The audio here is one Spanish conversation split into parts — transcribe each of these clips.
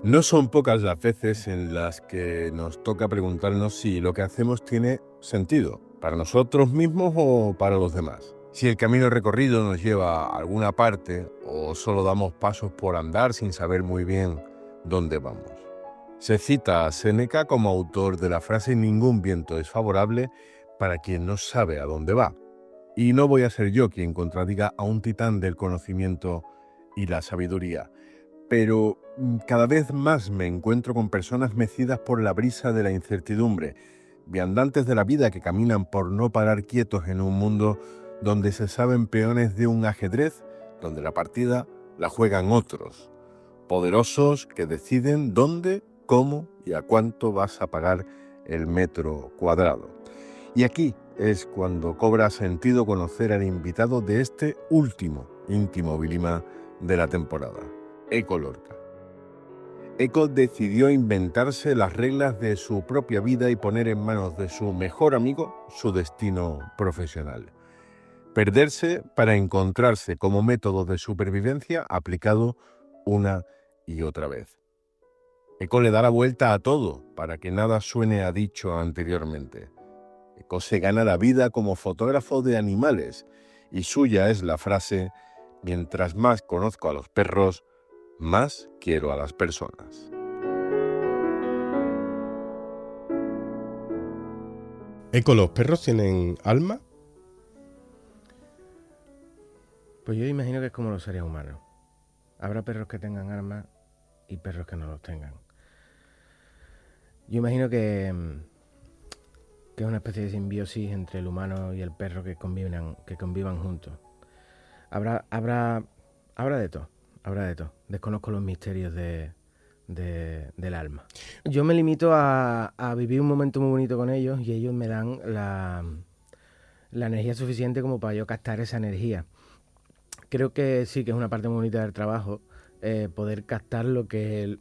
No son pocas las veces en las que nos toca preguntarnos si lo que hacemos tiene sentido, para nosotros mismos o para los demás. Si el camino recorrido nos lleva a alguna parte o solo damos pasos por andar sin saber muy bien dónde vamos. Se cita a Séneca como autor de la frase "ningún viento es favorable para quien no sabe a dónde va". Y no voy a ser yo quien contradiga a un titán del conocimiento y la sabiduría. Pero cada vez más me encuentro con personas mecidas por la brisa de la incertidumbre, viandantes de la vida que caminan por no parar quietos en un mundo donde se saben peones de un ajedrez, donde la partida la juegan otros, poderosos que deciden dónde, cómo y a cuánto vas a pagar el metro cuadrado. Y aquí es cuando cobra sentido conocer al invitado de este último íntimo Vilima de la temporada. Eco Lorca. Eco decidió inventarse las reglas de su propia vida y poner en manos de su mejor amigo su destino profesional. Perderse para encontrarse como método de supervivencia aplicado una y otra vez. Eco le da la vuelta a todo para que nada suene a dicho anteriormente. Eco se gana la vida como fotógrafo de animales y suya es la frase: mientras más conozco a los perros, más quiero a las personas. Eco, ¿los perros tienen alma? Pues yo imagino que es como los seres humanos. Habrá perros que tengan alma y perros que no los tengan. Yo imagino que es una especie de simbiosis entre el humano y el perro que convivan juntos. Habrá de todo. Desconozco los misterios del alma. Yo me limito a vivir un momento muy bonito con ellos y ellos me dan la energía suficiente como para yo captar esa energía. Creo que sí que es una parte muy bonita del trabajo, poder captar lo que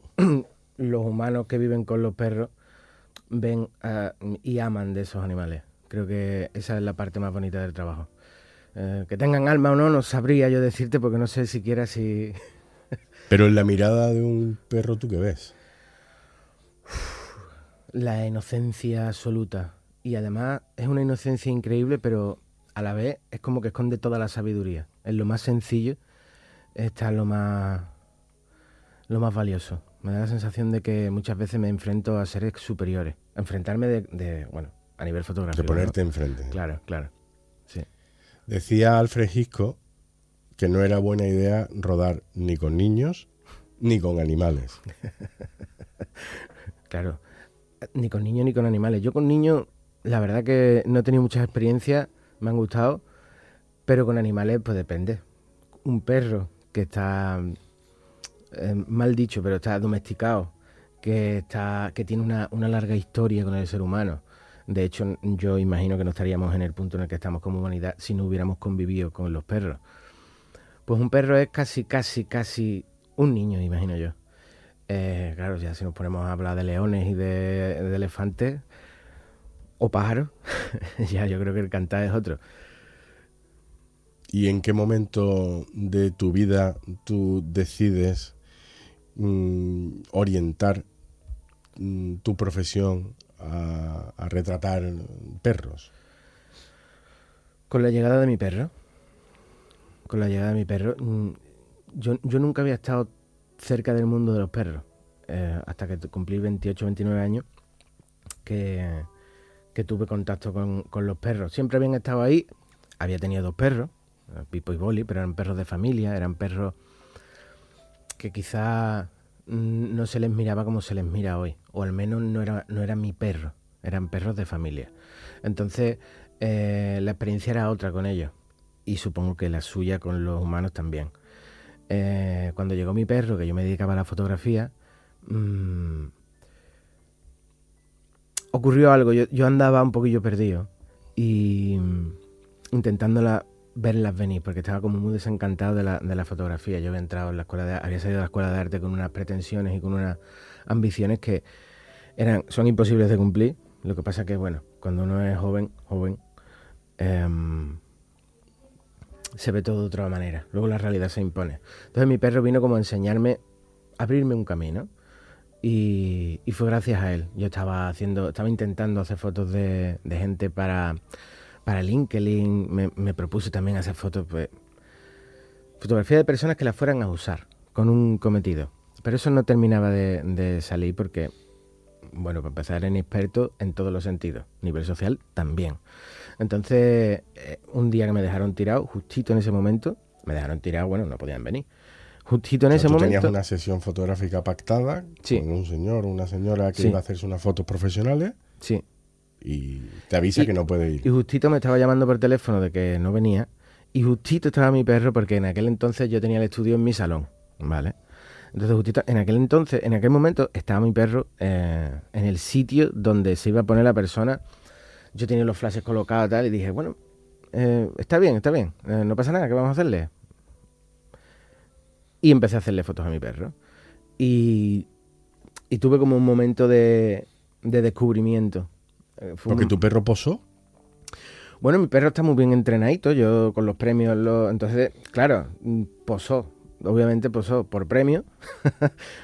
los humanos que viven con los perros ven y aman de esos animales. Creo que esa es la parte más bonita del trabajo. Que tengan alma o no, no sabría yo decirte porque no sé siquiera si... Pero en la mirada de un perro, ¿tú qué ves? La inocencia absoluta. Y además es una inocencia increíble, pero a la vez es como que esconde toda la sabiduría. En lo más sencillo está lo más valioso. Me da la sensación de que muchas veces me enfrento a seres superiores. Enfrentarme a nivel fotográfico. De ponerte ¿no? enfrente. Claro. Sí. Decía Alfred Hitchcock que no era buena idea rodar ni con niños ni con animales. Claro. Ni con niños ni con animales. Yo con niños, la verdad que no he tenido muchas experiencias, me han gustado, pero con animales pues depende. Un perro que está, mal dicho, pero está domesticado, que tiene una larga historia con el ser humano. De hecho, yo imagino que no estaríamos en el punto en el que estamos como humanidad si no hubiéramos convivido con los perros. Pues un perro es casi un niño, imagino yo. Claro, ya si nos ponemos a hablar de leones y de elefantes o pájaros, ya yo creo que el cantar es otro. ¿Y en qué momento de tu vida tú decides orientar tu profesión a retratar perros? Con la llegada de mi perro. Yo nunca había estado cerca del mundo de los perros. Hasta que cumplí 28, 29 años, que tuve contacto con los perros. Siempre habían estado ahí. Había tenido 2 perros, Pipo y Boli, pero eran perros de familia, eran perros que quizá no se les miraba como se les mira hoy, o al menos no era mi perro, eran perros de familia. Entonces la experiencia era otra con ellos, y supongo que la suya con los humanos también. Cuando llegó mi perro, que yo me dedicaba a la fotografía, ocurrió algo. Yo andaba un poquillo perdido y intentándola verlas venir, porque estaba como muy desencantado de la fotografía. Yo había salido de la escuela de arte con unas pretensiones y con unas ambiciones que son imposibles de cumplir. Lo que pasa que, bueno, cuando uno es joven, se ve todo de otra manera. Luego la realidad se impone. Entonces mi perro vino como a enseñarme, a abrirme un camino. y fue gracias a él. Yo estaba intentando hacer fotos de gente para LinkedIn, me propuse también hacer fotos, pues, fotografía de personas que las fueran a usar con un cometido. Pero eso no terminaba de salir porque, bueno, para empezar, era inexperto en todos los sentidos. Nivel social también. Entonces, un día que me dejaron tirado, justito en ese momento, bueno, no podían venir. Justito en ese tú momento. Tenías una sesión fotográfica pactada Sí. con un señor o una señora que Sí. iba a hacerse unas fotos profesionales Sí. y te avisa que no puede ir. Y justito me estaba llamando por teléfono de que no venía. Y justito estaba mi perro, porque en aquel entonces yo tenía el estudio en mi salón, ¿vale? Entonces justito en aquel momento estaba mi perro en el sitio donde se iba a poner la persona. Yo tenía los flashes colocados tal y dije, bueno, está bien, no pasa nada, ¿qué vamos a hacerle? Y empecé a hacerle fotos a mi perro. Y tuve como un momento de descubrimiento. Porque tu perro posó. Bueno, mi perro está muy bien entrenadito, yo con los premios, entonces, claro, posó, obviamente posó por premio,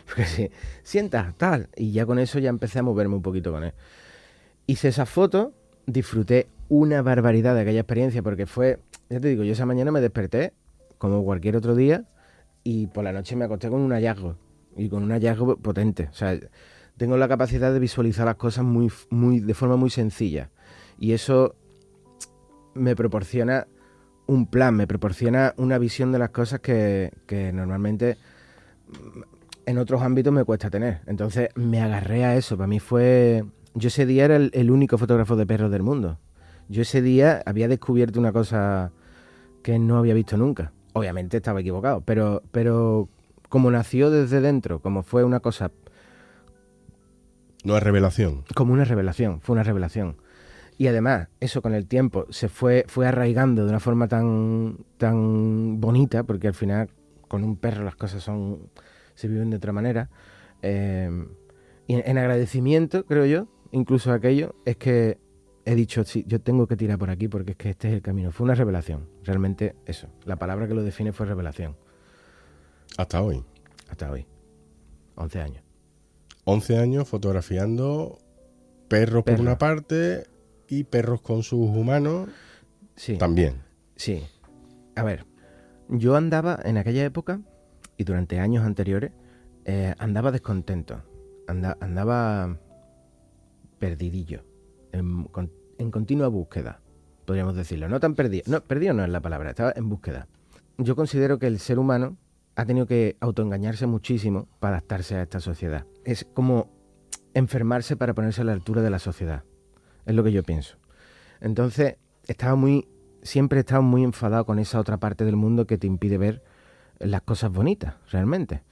porque sí, sienta, tal, y ya con eso ya empecé a moverme un poquito con él. Hice esa foto, disfruté una barbaridad de aquella experiencia, porque fue, ya te digo, yo esa mañana me desperté, como cualquier otro día, y por la noche me acosté con un hallazgo, y con un hallazgo potente, o sea, tengo la capacidad de visualizar las cosas de forma muy sencilla, y eso me proporciona un plan, me proporciona una visión de las cosas que normalmente en otros ámbitos me cuesta tener. Entonces me agarré a eso. Para mí fue... Yo ese día era el único fotógrafo de perros del mundo. Yo ese día había descubierto una cosa que no había visto nunca. Obviamente estaba equivocado, pero como nació desde dentro, como fue una cosa... No es revelación. Como una revelación, fue una revelación. Y además, eso con el tiempo se fue arraigando de una forma tan bonita, porque al final con un perro las cosas se viven de otra manera. Y en agradecimiento, creo yo, incluso aquello, es que he dicho, sí, yo tengo que tirar por aquí porque es que este es el camino. Fue una revelación, realmente eso. La palabra que lo define fue revelación. Hasta hoy. Hasta hoy. 11 años. 11 años fotografiando perros por una parte y perros con sus humanos también. Sí. A ver, yo andaba en aquella época y durante años anteriores, andaba descontento. Andaba perdidillo. En continua búsqueda, podríamos decirlo. No tan perdido. No, perdido no es la palabra, estaba en búsqueda. Yo considero que el ser humano ha tenido que autoengañarse muchísimo para adaptarse a esta sociedad. Es como enfermarse para ponerse a la altura de la sociedad. Es lo que yo pienso. Entonces, siempre he estado muy enfadado con esa otra parte del mundo que te impide ver las cosas bonitas, realmente.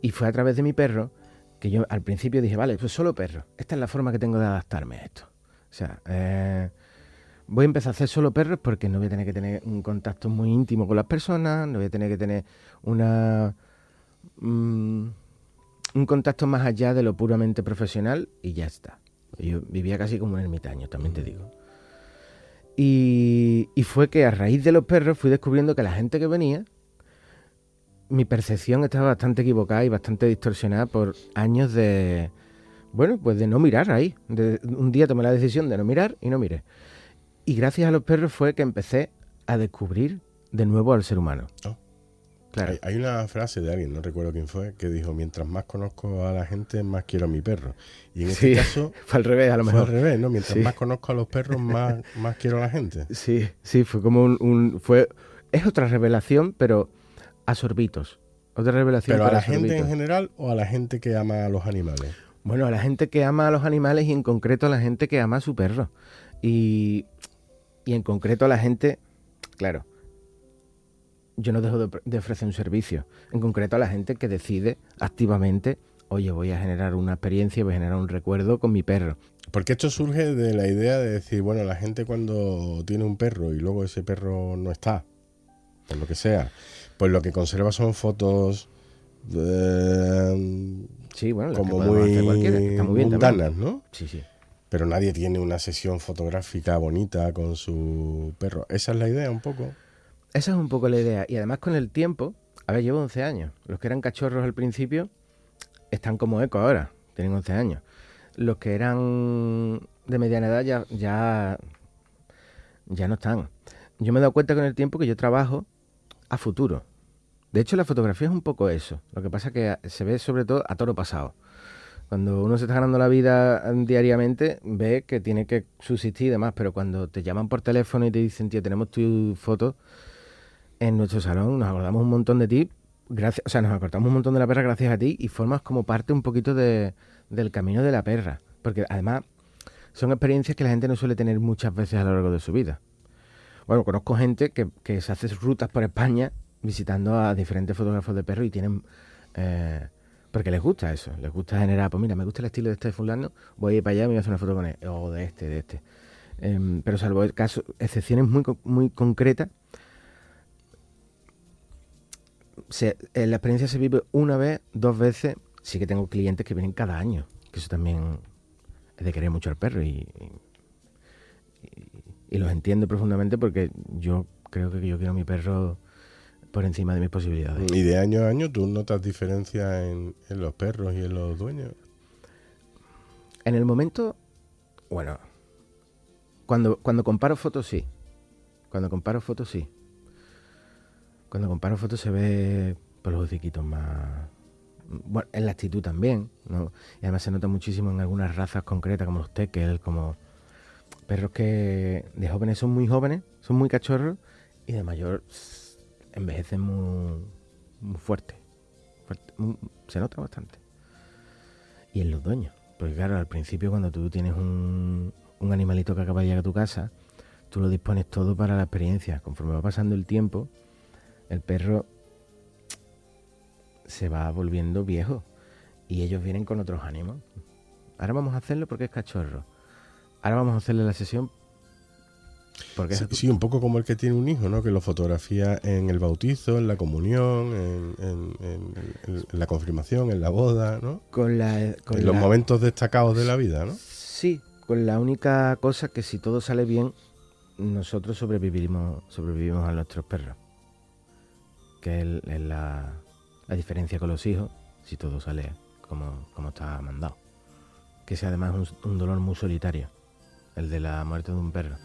Y fue a través de mi perro que yo al principio dije, vale, pues solo perro. Esta es la forma que tengo de adaptarme a esto. O sea, voy a empezar a hacer solo perros porque no voy a tener que tener un contacto muy íntimo con las personas, no voy a tener que tener un contacto más allá de lo puramente profesional y ya está. Yo vivía casi como un ermitaño, también te digo. Y fue que a raíz de los perros fui descubriendo que la gente que venía, mi percepción estaba bastante equivocada y bastante distorsionada por años de no mirar ahí. Un día tomé la decisión de no mirar y no miré. Y gracias a los perros fue que empecé a descubrir de nuevo al ser humano. Oh. Claro. Hay una frase de alguien, no recuerdo quién fue, que dijo, mientras más conozco a la gente, más quiero a mi perro. Y en este caso... fue al revés, a lo mejor. Fue al revés, ¿no? Mientras más conozco a los perros, más quiero a la gente. Sí, fue como es otra revelación, pero a sorbitos. Otra revelación. ¿Pero a la gente en general o a la gente que ama a los animales? Bueno, a la gente que ama a los animales y en concreto a la gente que ama a su perro. Y en concreto a la gente, claro, yo no dejo de ofrecer un servicio. En concreto a la gente que decide activamente, oye, voy a generar una experiencia, voy a generar un recuerdo con mi perro. Porque esto surge de la idea de decir, bueno, la gente cuando tiene un perro y luego ese perro no está, por lo que sea, pues lo que conserva son fotos sí, bueno, como muy mundanas, ¿no? Sí. Pero nadie tiene una sesión fotográfica bonita con su perro. ¿Esa es la idea un poco? Esa es un poco la idea. Y además con el tiempo, a ver, llevo 11 años. Los que eran cachorros al principio, están como Eco ahora, tienen 11 años. Los que eran de mediana edad ya no están. Yo me he dado cuenta con el tiempo que yo trabajo a futuro. De hecho, la fotografía es un poco eso. Lo que pasa es que se ve sobre todo a toro pasado. Cuando uno se está ganando la vida diariamente, ve que tiene que subsistir y demás, pero cuando te llaman por teléfono y te dicen, tío, tenemos tu foto en nuestro salón, nos acordamos un montón de ti, gracias, o sea, nos acordamos un montón de la perra gracias a ti y formas como parte un poquito del camino de la perra. Porque además son experiencias que la gente no suele tener muchas veces a lo largo de su vida. Bueno, conozco gente que se hace rutas por España visitando a diferentes fotógrafos de perros y tienen... porque les gusta eso, les gusta generar, pues mira, me gusta el estilo de este fulano, voy a ir para allá y me voy a hacer una foto con él, o de este. Pero salvo el caso, excepciones muy concretas, la experiencia se vive una vez, 2 veces, sí que tengo clientes que vienen cada año, que eso también es de querer mucho al perro y los entiendo profundamente porque yo creo que yo quiero a mi perro por encima de mis posibilidades. ¿Y de año a año tú notas diferencias en los perros y en los dueños? En el momento, bueno, cuando comparo fotos sí. Cuando comparo fotos sí. Cuando comparo fotos se ve por los hociquitos más... Bueno, en la actitud también, ¿no? Y además se nota muchísimo en algunas razas concretas, como los tekel, como perros que de jóvenes son muy jóvenes, son muy cachorros, y de mayor envejecen muy fuerte. Se nota bastante. Y en los dueños. Porque claro, al principio cuando tú tienes un animalito que acaba de llegar a tu casa, tú lo dispones todo para la experiencia. Conforme va pasando el tiempo, el perro se va volviendo viejo y ellos vienen con otros ánimos. Ahora vamos a hacerlo porque es cachorro. Ahora vamos a hacerle la sesión porque sí, un poco como el que tiene un hijo, ¿no? Que lo fotografía en el bautizo, en la comunión, en la confirmación, en la boda, ¿no? En los momentos destacados de la vida, ¿no? Sí, con la única cosa que si todo sale bien, nosotros sobrevivimos a nuestros perros. Que es la diferencia con los hijos, si todo sale como está mandado. Que es además un dolor muy solitario, el de la muerte de un perro.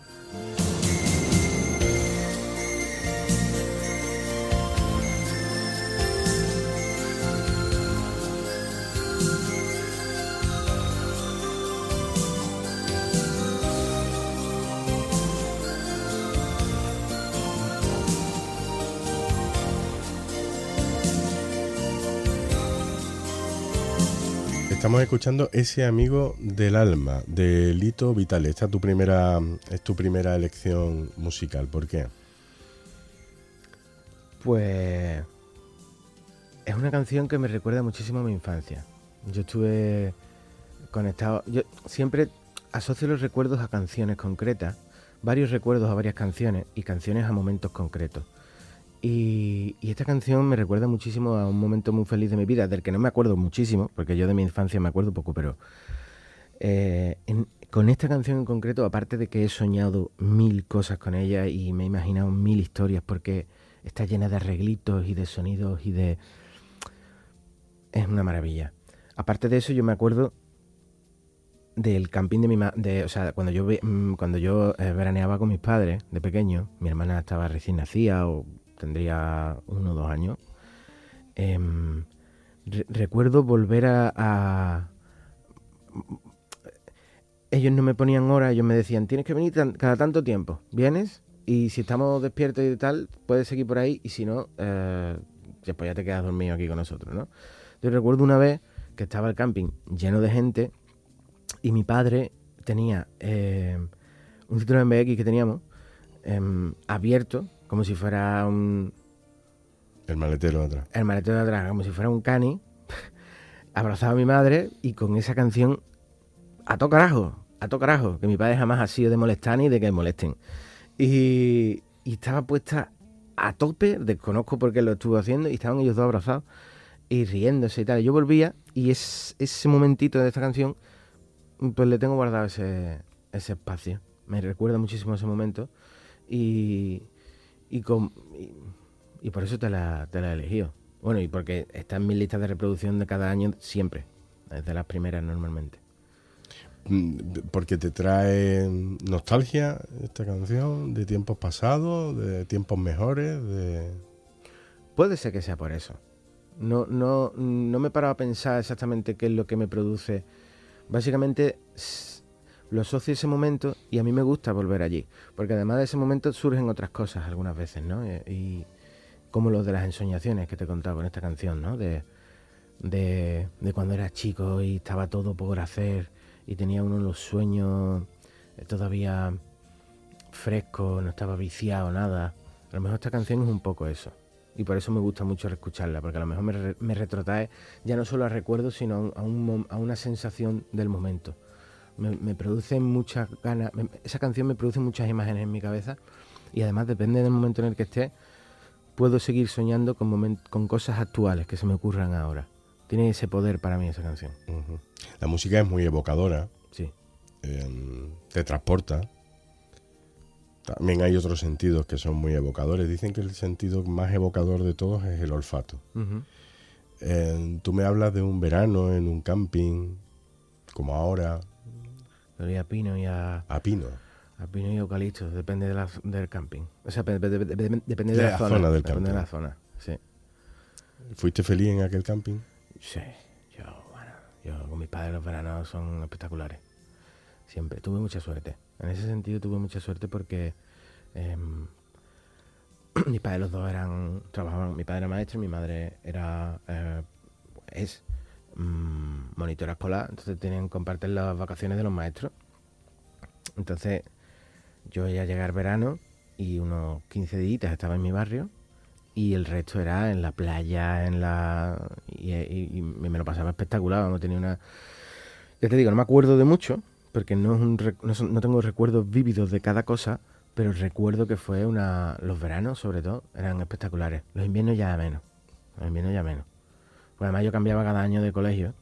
Estamos escuchando Ese amigo del alma, de Lito Vitale. Esta es tu primera elección musical. ¿Por qué? Pues es una canción que me recuerda muchísimo a mi infancia. Yo estuve conectado... Yo siempre asocio los recuerdos a canciones concretas, varios recuerdos a varias canciones y canciones a momentos concretos. Y esta canción me recuerda muchísimo a un momento muy feliz de mi vida, del que no me acuerdo muchísimo, porque yo de mi infancia me acuerdo poco, pero con esta canción en concreto, aparte de que he soñado 1000 cosas con ella y me he imaginado 1000 historias, porque está llena de arreglitos y de sonidos y de... Es una maravilla. Aparte de eso, yo me acuerdo del camping de mi madre, o sea, cuando yo veraneaba con mis padres de pequeño, mi hermana estaba recién nacida o tendría 1 o 2 años. Recuerdo volver a... Ellos no me ponían hora, ellos me decían, tienes que venir cada tanto tiempo, vienes y si estamos despiertos y tal, puedes seguir por ahí y si no, después ya te quedas dormido aquí con nosotros, ¿no? Yo recuerdo una vez que estaba el camping lleno de gente y mi padre tenía un Citroën BX que teníamos abierto, como si fuera El maletero de atrás. El maletero de atrás, como si fuera un cani, abrazaba a mi madre y con esa canción a todo carajo, que mi padre jamás ha sido de molestar ni de que molesten. Y estaba puesta a tope, desconozco por qué lo estuvo haciendo, y estaban ellos dos abrazados y riéndose y tal. Y yo volvía y ese momentito de esta canción, pues le tengo guardado ese espacio. Me recuerda muchísimo ese momento y por eso te la he elegido. Bueno, y porque está en mis listas de reproducción de cada año siempre, desde las primeras normalmente. Porque te trae nostalgia esta canción, de tiempos pasados, de tiempos mejores, Puede ser que sea por eso. No me he parado a pensar exactamente qué es lo que me produce. Básicamente lo asocio a ese momento y a mí me gusta volver allí, porque además de ese momento surgen otras cosas algunas veces, ¿no? Y como lo de las ensoñaciones que te contaba en esta canción, ¿no? De cuando eras chico y estaba todo por hacer y tenía uno los sueños todavía frescos, no estaba viciado, nada. A lo mejor esta canción es un poco eso. Y por eso me gusta mucho reescucharla, porque a lo mejor me retrotrae ya no solo a recuerdos, sino a una sensación del momento. Me produce muchas ganas, esa canción me produce muchas imágenes en mi cabeza y además depende del momento en el que esté, puedo seguir soñando con cosas actuales que se me ocurran ahora. Tiene ese poder para mí esa canción. Uh-huh. La música es muy evocadora. Sí. Te transporta. También hay otros sentidos que son muy evocadores. Dicen que el sentido más evocador de todos es el olfato. Uh-huh. Tú me hablas de un verano en un camping, como ahora. Olía a pino y a pino. A pino y eucalipto, depende del camping. O sea, depende de la zona del camping. Depende de la zona, sí. ¿Fuiste feliz en aquel camping? Sí, yo con mis padres los veranos son espectaculares. Siempre, tuve mucha suerte. En ese sentido tuve mucha suerte porque mis padres los dos trabajaban, mi padre era maestro y mi madre es monitora escolar, entonces comparten las vacaciones de los maestros. Entonces yo ya llegué al verano y unos 15 días estaba en mi barrio y el resto era en la playa, y me lo pasaba espectacular. No tenía una... Ya te digo, no me acuerdo de mucho, porque no tengo recuerdos vívidos de cada cosa, pero recuerdo que los veranos, sobre todo, eran espectaculares. Los inviernos ya menos. Pues además yo cambiaba cada año de colegio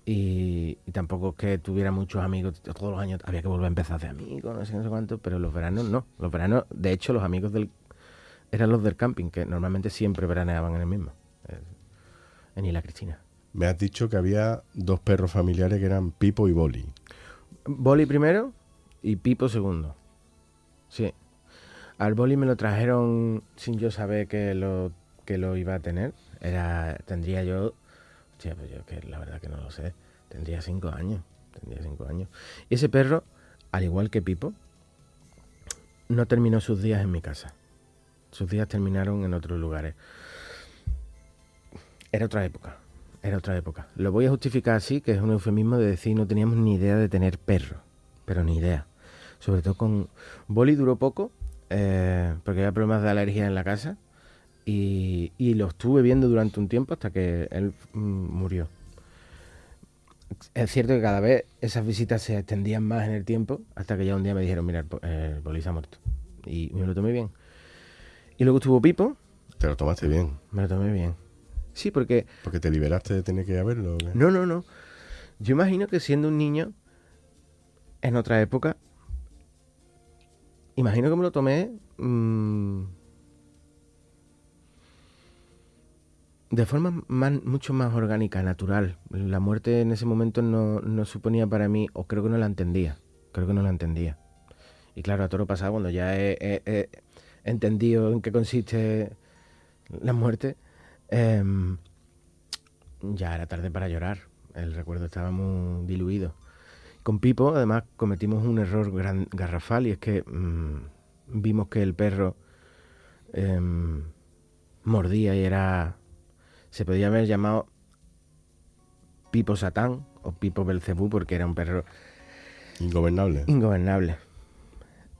y tampoco es que tuviera muchos amigos. Todos los años había que volver a empezar a hacer amigos, no sé cuánto, pero los veranos no. Los veranos, de hecho, los amigos eran los del camping, que normalmente siempre veraneaban en el mismo, en Isla Cristina. Me has dicho que había dos perros familiares que eran Pipo y Boli. Boli primero y Pipo segundo. Sí. Al Boli me lo trajeron sin yo saber que lo iba a tener. Tendría yo... Hostia, pues yo que la verdad que no lo sé. Tendría 5 años. Y ese perro, al igual que Pipo, no terminó sus días en mi casa. Sus días terminaron en otros lugares. Era otra época. Lo voy a justificar así, que es un eufemismo de decir no teníamos ni idea de tener perro. Pero ni idea. Sobre todo con... Boli duró poco, porque había problemas de alergia en la casa. Y lo estuve viendo durante un tiempo hasta que él murió. Es cierto que cada vez esas visitas se extendían más en el tiempo, hasta que ya un día me dijeron, mira, el Boli se ha muerto. Y me lo tomé bien. Y luego estuvo Pipo. ¿Te lo tomaste bien? Me lo tomé bien. Sí, porque... ¿Porque te liberaste de tener que verlo? No. Yo imagino que siendo un niño, en otra época, imagino que me lo tomé de forma mucho más orgánica, natural. La muerte en ese momento no suponía para mí, o creo que no la entendía. Y claro, a todo lo pasado, cuando ya he entendido en qué consiste la muerte, ya era tarde para llorar. El recuerdo estaba muy diluido. Con Pipo, además, cometimos un error garrafal, y es que vimos que el perro mordía y se podía haber llamado Pipo Satán o Pipo Belcebú, porque era un perro ingobernable.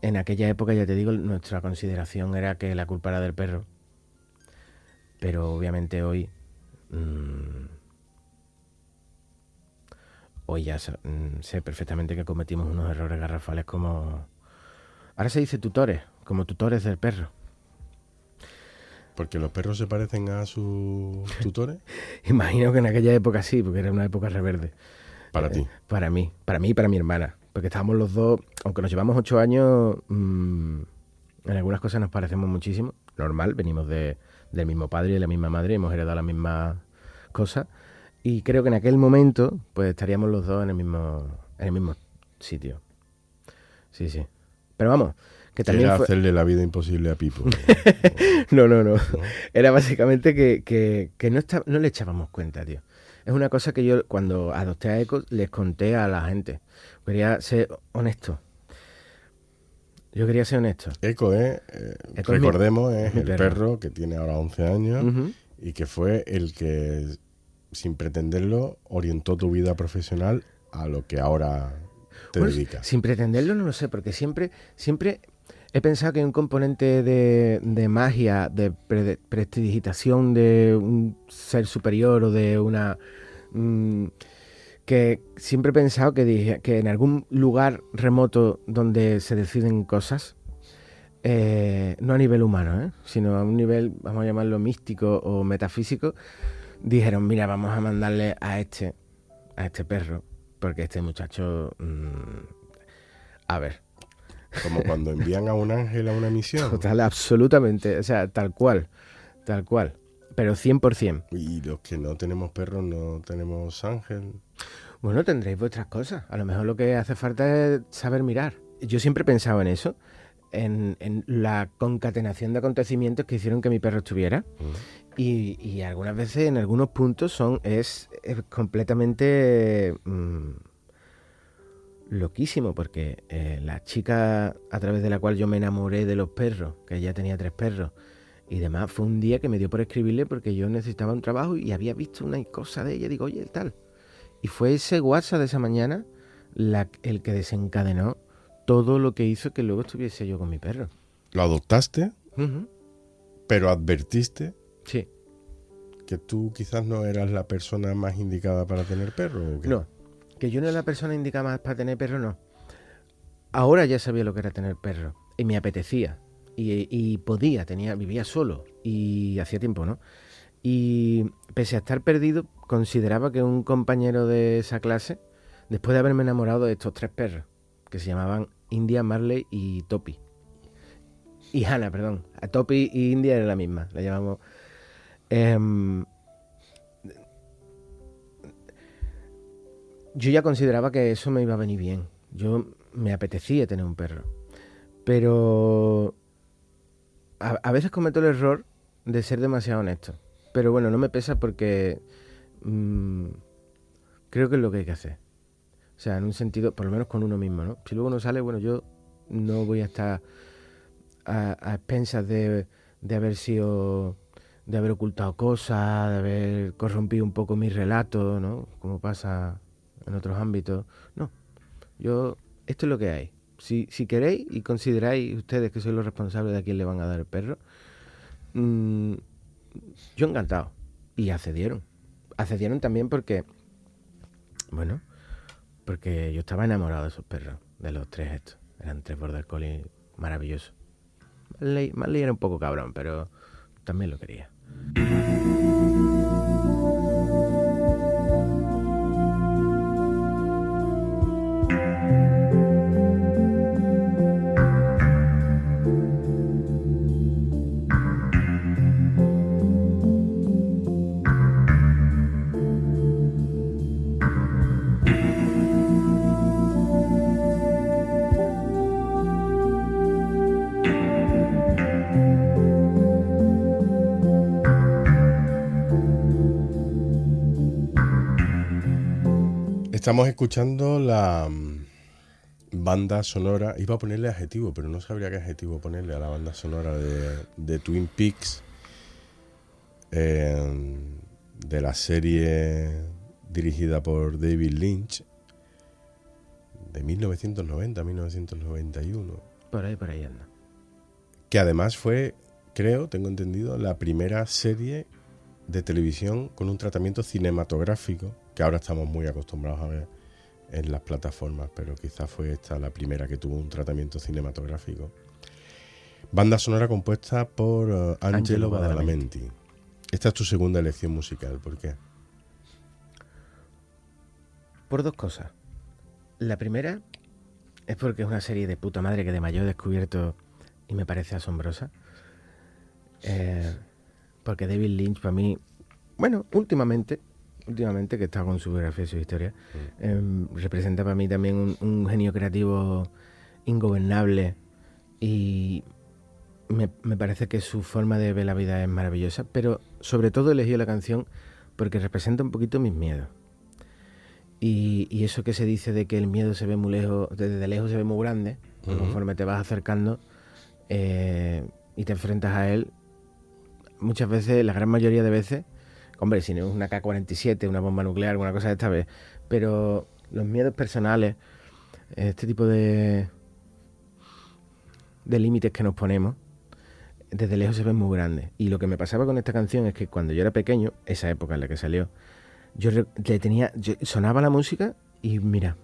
En aquella época, ya te digo, nuestra consideración era que la culpa era del perro. Pero obviamente hoy ya sé perfectamente que cometimos unos errores garrafales como... Ahora se dice tutores, como tutores del perro. ¿Porque los perros se parecen a sus tutores? Imagino que en aquella época sí, porque era una época reverde. ¿Para ti? Para mí y para mi hermana. Porque estábamos los dos, aunque nos llevamos 8 años, en algunas cosas nos parecemos muchísimo. Normal, venimos de del mismo padre y de la misma madre, hemos heredado las mismas cosas. Y creo que en aquel momento, pues estaríamos los dos en el mismo sitio. Sí, sí. Pero vamos, que también Era fue... hacerle la vida imposible a Pipo. No. Era básicamente que no le echábamos cuenta, tío. Es una cosa que yo, cuando adopté a Eco, les conté a la gente. Quería ser honesto. Yo quería ser honesto. Eco, Eco recordemos, es mi el perro que tiene ahora 11 años y que fue el que, sin pretenderlo, orientó tu vida profesional a lo que ahora te dedicas. Sin pretenderlo, no lo sé, porque siempre he pensado que hay un componente de magia, de prestidigitación de un ser superior o de una... que siempre he pensado que en algún lugar remoto donde se deciden cosas, no a nivel humano, sino a un nivel, vamos a llamarlo místico o metafísico, dijeron, mira, vamos a mandarle a este perro, porque este muchacho... a ver... Como cuando envían a un ángel a una misión. Total, absolutamente, o sea, tal cual, pero 100%. Y los que no tenemos perros no tenemos ángel. Bueno, tendréis vuestras cosas, a lo mejor lo que hace falta es saber mirar. Yo siempre he pensado en eso, en la concatenación de acontecimientos que hicieron que mi perro estuviera. Y algunas veces, en algunos puntos, es completamente... loquísimo, porque la chica a través de la cual yo me enamoré de los perros, que ella tenía 3 perros y demás, fue un día que me dio por escribirle porque yo necesitaba un trabajo y había visto una cosa de ella, digo, oye, tal. Y fue ese WhatsApp de esa mañana el que desencadenó todo lo que hizo que luego estuviese yo con mi perro. Lo adoptaste, pero advertiste Sí. que tú quizás no eras la persona más indicada para tener perro. ¿O qué? No, que yo no era la persona indicada más para tener perro, no. Ahora ya sabía lo que era tener perro y me apetecía y podía, vivía solo y hacía tiempo, ¿no? Y pese a estar perdido, consideraba que un compañero de esa clase, después de haberme enamorado de estos 3 perros, que se llamaban India, Marley y Topi. Y Hannah, perdón. A Topi y India era la misma, la llamamos... yo ya consideraba que eso me iba a venir bien. Yo me apetecía tener un perro. Pero a veces cometo el error de ser demasiado honesto. Pero bueno, no me pesa porque creo que es lo que hay que hacer. O sea, en un sentido, por lo menos con uno mismo, ¿no? Si luego no sale, bueno, yo no voy a estar a expensas de haber sido... de haber ocultado cosas, de haber corrompido un poco mi relato, ¿no? Como pasa en otros ámbitos. No, esto es lo que hay. Si queréis y consideráis ustedes que sois los responsables de a quién le van a dar el perro, yo encantado. Y accedieron. Accedieron también porque, bueno, porque yo estaba enamorado de esos perros, de los 3 estos. Eran 3 border collie maravillosos. Marley era un poco cabrón, pero también lo quería. Estamos escuchando la banda sonora. Iba a ponerle adjetivo, pero no sabría qué adjetivo ponerle a la banda sonora de Twin Peaks, de la serie dirigida por David Lynch de 1990-1991. Por ahí anda. Que además fue, creo, tengo entendido, la primera serie de televisión con un tratamiento cinematográfico, que ahora estamos muy acostumbrados a ver en las plataformas, pero quizás fue esta la primera que tuvo un tratamiento cinematográfico. Banda sonora compuesta por Angelo Badalamenti. Esta es tu segunda elección musical, ¿por qué? Por 2 cosas. La primera es porque es una serie de puta madre que de mayor he descubierto y me parece asombrosa. porque David Lynch para mí, bueno, últimamente que he estado con su biografía y su historia, representa para mí también un genio creativo ingobernable, y me parece que su forma de ver la vida es maravillosa, pero sobre todo he elegido la canción porque representa un poquito mis miedos. Y eso que se dice de que el miedo se ve muy lejos, desde lejos se ve muy grande, conforme te vas acercando y te enfrentas a él, muchas veces, la gran mayoría de veces, hombre, si no es una K-47, una bomba nuclear, alguna cosa de esta vez, pero los miedos personales, este tipo de límites que nos ponemos, desde lejos se ven muy grandes. Y lo que me pasaba con esta canción es que cuando yo era pequeño, esa época en la que salió, yo sonaba la música y mira,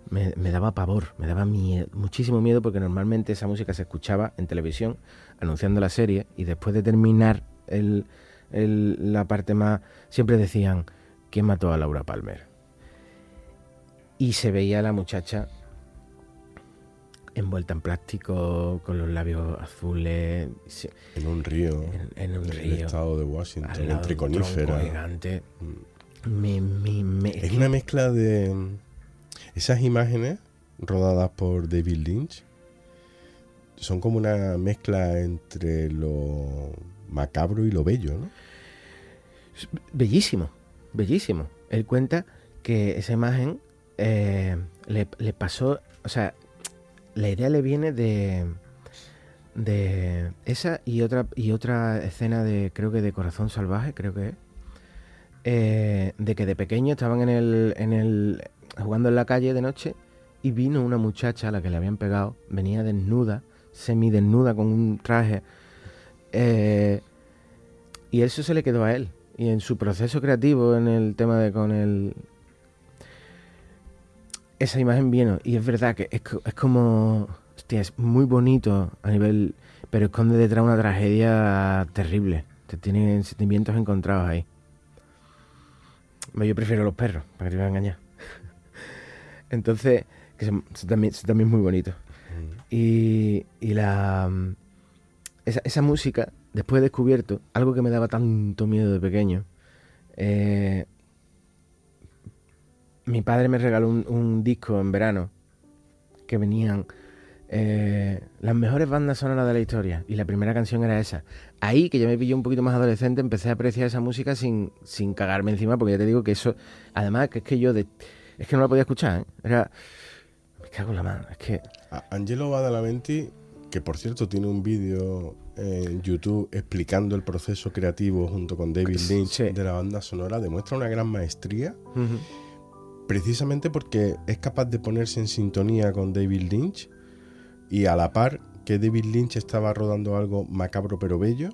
me daba pavor, me daba miedo, muchísimo miedo, porque normalmente esa música se escuchaba en televisión anunciando la serie, y después de terminar la parte más, siempre decían ¿quién mató a Laura Palmer? Y se veía a la muchacha envuelta en plástico, con los labios azules, en un río, en un en río, el estado de Washington, al lado entre de un tronco coníferas. gigante. Es una mezcla de esas imágenes rodadas por David Lynch. Son como una mezcla entre lo macabro y lo bello, ¿no? Bellísimo, bellísimo. Él cuenta que esa imagen le pasó, o sea, la idea le viene de esa y otra escena de, creo que de Corazón Salvaje, creo que es, de que de pequeño estaban jugando en la calle de noche, y vino una muchacha a la que le habían pegado, venía desnuda, semidesnuda, con un traje, y eso se le quedó a él. Y en su proceso creativo, en el tema de esa imagen vino, y es verdad que es como, hostia, es muy bonito a nivel, pero esconde detrás una tragedia terrible. Te tienen sentimientos encontrados ahí. Yo prefiero los perros, para que te voy a engañar. Entonces, que son también muy bonitos. Y esa música, después he descubierto algo que me daba tanto miedo de pequeño. Mi padre me regaló un disco en verano que venían las mejores bandas sonoras de la historia, y la primera canción era esa. Ahí, que ya me pilló un poquito más adolescente, empecé a apreciar esa música sin cagarme encima, porque ya te digo que eso, además, que es que no la podía escuchar, ¿eh? Era, me cago en la mano, es que... Angelo Badalamenti, que por cierto tiene un vídeo en YouTube explicando el proceso creativo junto con David Lynch, sí, de la banda sonora, demuestra una gran maestría, precisamente porque es capaz de ponerse en sintonía con David Lynch, y a la par que David Lynch estaba rodando algo macabro pero bello,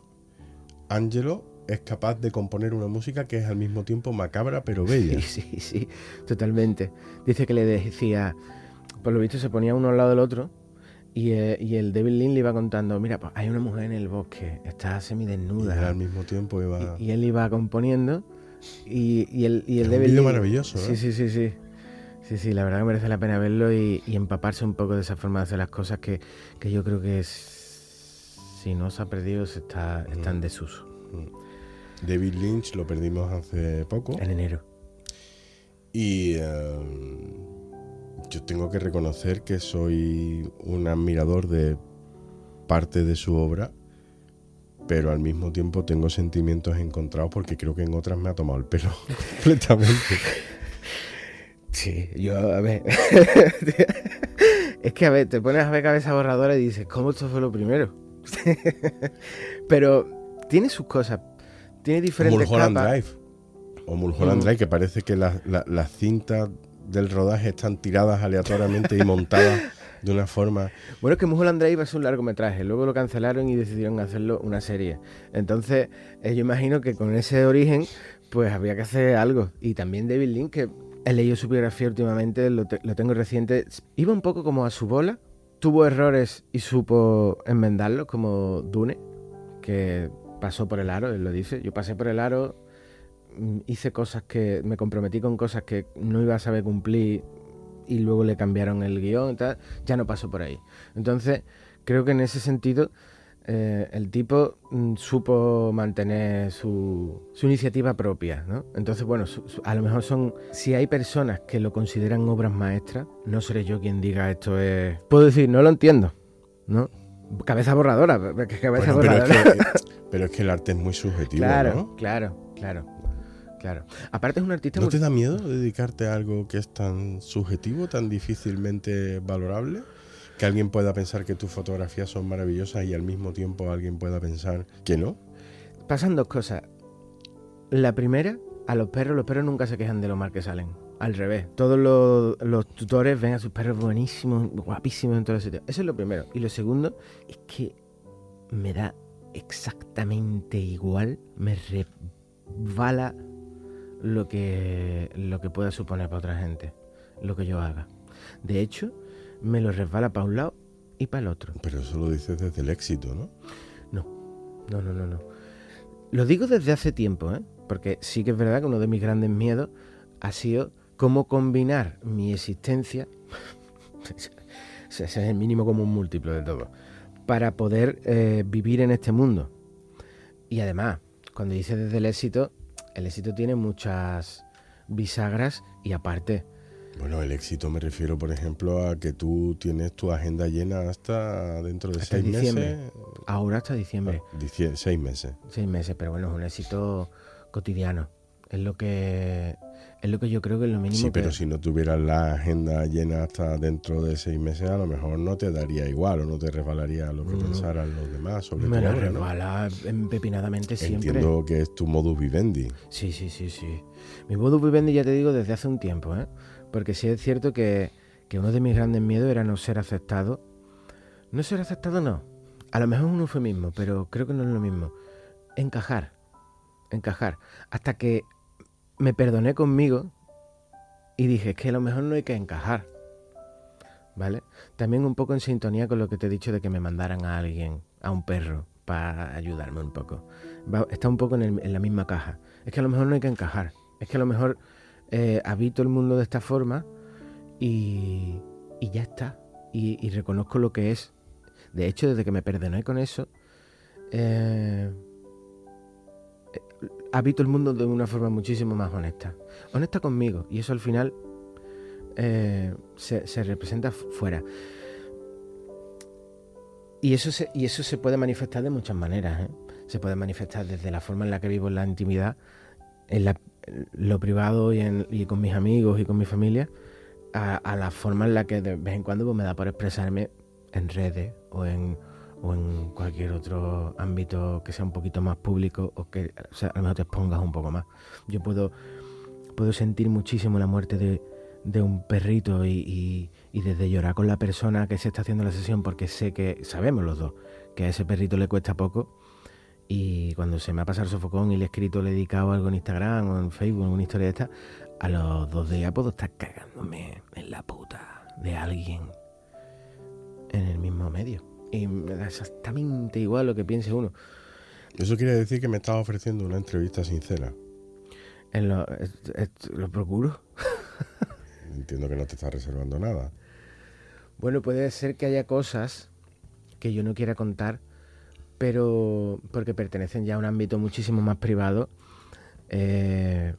Angelo es capaz de componer una música que es al mismo tiempo macabra pero bella. Sí, totalmente. Dice que le decía, por lo visto se ponía uno al lado del otro, y el David Lynch le iba contando, mira, pues hay una mujer en el bosque, está semidesnuda. Y él al mismo tiempo iba... Y él iba componiendo, y el es David un vídeo Lynch... maravilloso, ¿eh? Sí, la verdad que merece la pena verlo y empaparse un poco de esa forma de hacer las cosas que yo creo que si no se ha perdido, está en desuso. David Lynch lo perdimos hace poco. En enero. Y yo tengo que reconocer que soy un admirador de parte de su obra, pero al mismo tiempo tengo sentimientos encontrados, porque creo que en otras me ha tomado el pelo completamente. Sí, a ver. Es que, a ver, te pones a ver Cabeza Borradora y dices, ¿cómo esto fue lo primero? Pero tiene sus cosas, tiene diferentes Mulholland capas. Drive. O Mulholland Drive, que parece que las cintas del rodaje están tiradas aleatoriamente y montadas de una forma... Bueno, es que Mulholland Drive es un largometraje, luego lo cancelaron y decidieron hacerlo una serie. Entonces, yo imagino que con ese origen, pues había que hacer algo. Y también David Lynch, que he leído su biografía últimamente, lo tengo reciente, iba un poco como a su bola, tuvo errores y supo enmendarlos, como Dune, que pasó por el aro, él lo dice. Yo pasé por el aro, hice cosas que me comprometí con cosas que no iba a saber cumplir, y luego le cambiaron el guión y tal, ya no pasó por ahí. Entonces, creo que en ese sentido el tipo supo mantener su iniciativa propia, ¿no? Entonces, bueno, a lo mejor si hay personas que lo consideran obras maestras, no seré yo quien diga esto es... Puedo decir, no lo entiendo, ¿no? Cabeza borradora, cabeza borradora. Pero es que el arte es muy subjetivo, claro, ¿no? Claro. Aparte es un artista... ¿No te da miedo dedicarte a algo que es tan subjetivo, tan difícilmente valorable? Que alguien pueda pensar que tus fotografías son maravillosas y al mismo tiempo alguien pueda pensar que no. Pasan dos cosas. La primera, a los perros nunca se quejan de lo mal que salen. Al revés. Todos los tutores ven a sus perros buenísimos, guapísimos en todos los sitios. Eso es lo primero. Y lo segundo es que me da exactamente igual, me resbala lo que pueda suponer para otra gente, lo que yo haga. De hecho, me lo resbala para un lado y para el otro. Pero eso lo dices desde el éxito, ¿no? No. Lo digo desde hace tiempo, ¿eh? Porque sí que es verdad que uno de mis grandes miedos ha sido cómo combinar mi existencia, ese es el mínimo común múltiplo de todo, para poder vivir en este mundo. Y además, cuando dices desde el éxito tiene muchas bisagras y aparte... Bueno, el éxito me refiero, por ejemplo, a que tú tienes tu agenda llena hasta dentro de hasta 6 diciembre. Meses. Ahora hasta diciembre. 6 meses. 6 meses, pero bueno, es un éxito cotidiano. Es lo que yo creo que es lo mínimo. Sí, pero si no tuvieras la agenda llena hasta dentro de 6 meses, a lo mejor no te daría igual o no te resbalaría lo que pensaran los demás sobre me tu la obra, resbala empepinadamente siempre. Entiendo que es tu modus vivendi. Sí. Mi modus vivendi, ya te digo, desde hace un tiempo, ¿eh? Porque sí es cierto que uno de mis grandes miedos era no ser aceptado. No ser aceptado no. A lo mejor es un eufemismo, pero creo que no es lo mismo. Encajar. Hasta que me perdoné conmigo y dije, es que a lo mejor no hay que encajar. ¿Vale? También un poco en sintonía con lo que te he dicho de que me mandaran a alguien, a un perro, para ayudarme un poco. Está un poco en la misma caja. Es que a lo mejor no hay que encajar. Es que a lo mejor habito el mundo de esta forma y ya está. Y reconozco lo que es. De hecho, desde que me perdoné con eso, habito el mundo de una forma muchísimo más honesta. Honesta conmigo. Y eso al final se representa fuera. Y eso se puede manifestar de muchas maneras, ¿eh? Se puede manifestar desde la forma en la que vivo en la intimidad, en lo privado y con mis amigos y con mi familia, a la forma en la que de vez en cuando pues, me da por expresarme en redes o en cualquier otro ámbito que sea un poquito más público o que a lo mejor te expongas un poco más. Yo puedo sentir muchísimo la muerte de un perrito y desde llorar con la persona que se está haciendo la sesión porque sabemos los dos que a ese perrito le cuesta poco. Y cuando se me ha pasado el sofocón y le he escrito, le he dedicado algo en Instagram o en Facebook, en una historia de esta, a los 2 días puedo estar cagándome en la puta de alguien en el mismo medio. Y me da exactamente igual lo que piense uno. Eso quiere decir que me estás ofreciendo una entrevista sincera. Lo procuro. Entiendo que no te estás reservando nada. Bueno, puede ser que haya cosas que yo no quiera contar, pero porque pertenecen ya a un ámbito muchísimo más privado, que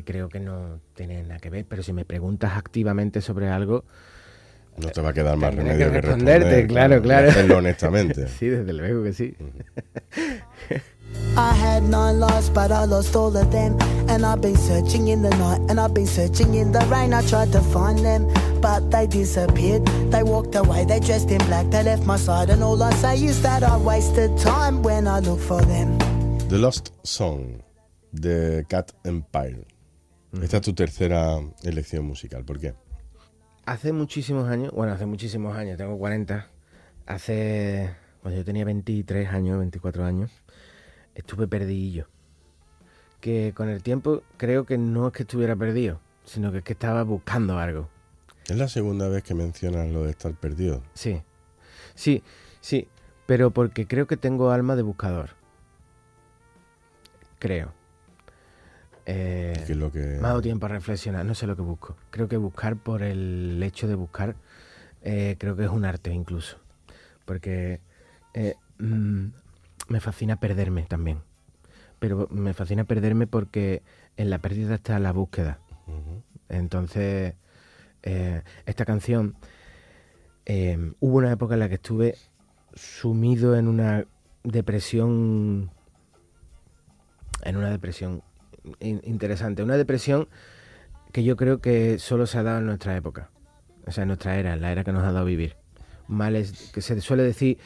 creo que no tiene nada que ver. Pero si me preguntas activamente sobre algo, no te va a quedar más remedio que responderte, claro. Hacerlo honestamente. Sí, desde luego que sí. I had 9 lives, but I lost all of them. And I've been searching in the night, and I've been searching in the rain. I tried to find them, but they disappeared. They walked away, they dressed in black, they left my side. And all I say is that I wasted time when I look for them. The Lost Song, de Cat Empire. Esta es tu tercera elección musical, ¿por qué? Hace muchísimos años, tengo 40. Cuando yo tenía 23 años, 24 años, estuve perdidillo. Que con el tiempo creo que no es que estuviera perdido, sino que es que estaba buscando algo. ¿Es la segunda vez que mencionas lo de estar perdido? Sí, pero porque creo que tengo alma de buscador. Creo. ¿Qué es lo que...? Me ha dado tiempo a reflexionar, no sé lo que busco. Creo que buscar por el hecho de buscar, creo que es un arte incluso. Porque me fascina perderme también. Pero me fascina perderme porque en la pérdida está la búsqueda. Entonces, esta canción, hubo una época en la que estuve sumido en una depresión interesante. Una depresión que yo creo que solo se ha dado en nuestra época. O sea, en nuestra era, en la era que nos ha dado vivir. Males, que se suele decir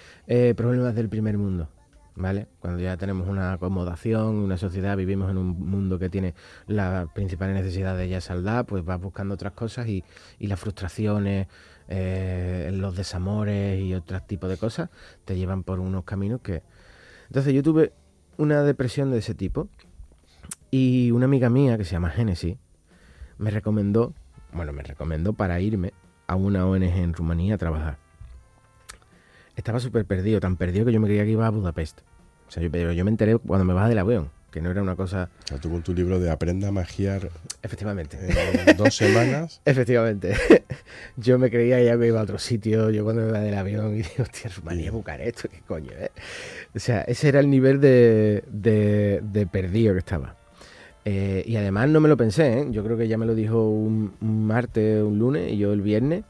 problemas del primer mundo, ¿vale? Cuando ya tenemos una acomodación, una sociedad, vivimos en un mundo que tiene las principales necesidades ya saldadas, pues vas buscando otras cosas y las frustraciones, los desamores y otros tipos de cosas te llevan por unos caminos que... Entonces yo tuve una depresión de ese tipo y una amiga mía que se llama Génesis me recomendó para irme a una ONG en Rumanía a trabajar. Estaba súper perdido, tan perdido que yo me creía que iba a Budapest. O sea, yo me enteré cuando me bajé del avión, que no era una cosa... O sea, tú con tu libro de Aprenda a magiar Efectivamente. en 2 semanas. Efectivamente. Yo me creía ya que iba a otro sitio. Yo cuando me bajé del avión y digo, hostia, Rumanía, Bucarest, ¿qué coño, O sea, ese era el nivel de perdido que estaba. Y además no me lo pensé, Yo creo que ya me lo dijo un martes, un lunes, y yo el viernes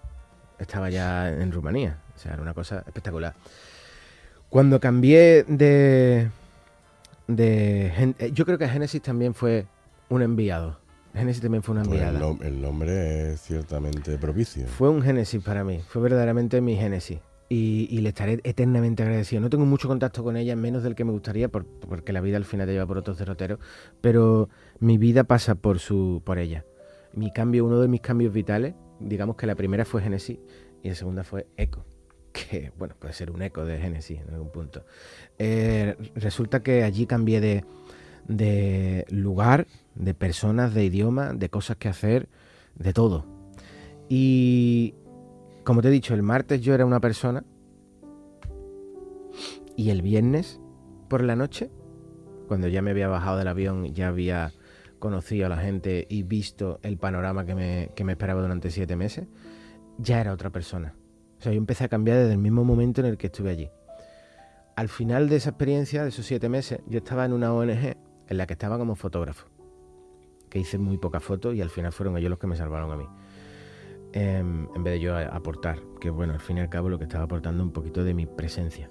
estaba ya en Rumanía. O sea, era una cosa espectacular. Cuando cambié yo creo que Génesis también fue un enviado. Génesis también fue una enviada. Pues el nombre es ciertamente propicio. Fue un Génesis para mí. Fue verdaderamente mi Génesis. Y le estaré eternamente agradecido. No tengo mucho contacto con ella, menos del que me gustaría, porque la vida al final te lleva por otros derroteros, pero mi vida pasa por ella. Uno de mis cambios vitales, digamos que la primera fue Génesis y la segunda fue Eco, que bueno, puede ser un eco de Génesis en algún punto. Resulta que allí cambié de lugar, de personas, de idioma, de cosas que hacer, de todo. Y como te he dicho, el martes yo era una persona y el viernes por la noche, cuando ya me había bajado del avión, ya había conocido a la gente y visto el panorama que me esperaba durante 7 meses, ya era otra persona. O sea, yo empecé a cambiar desde el mismo momento en el que estuve allí. Al final de esa experiencia, de esos 7 meses, yo estaba en una ONG en la que estaba como fotógrafo, que hice muy pocas fotos y al final fueron ellos los que me salvaron a mí. En vez de yo aportar, que bueno, al fin y al cabo lo que estaba aportando un poquito de mi presencia.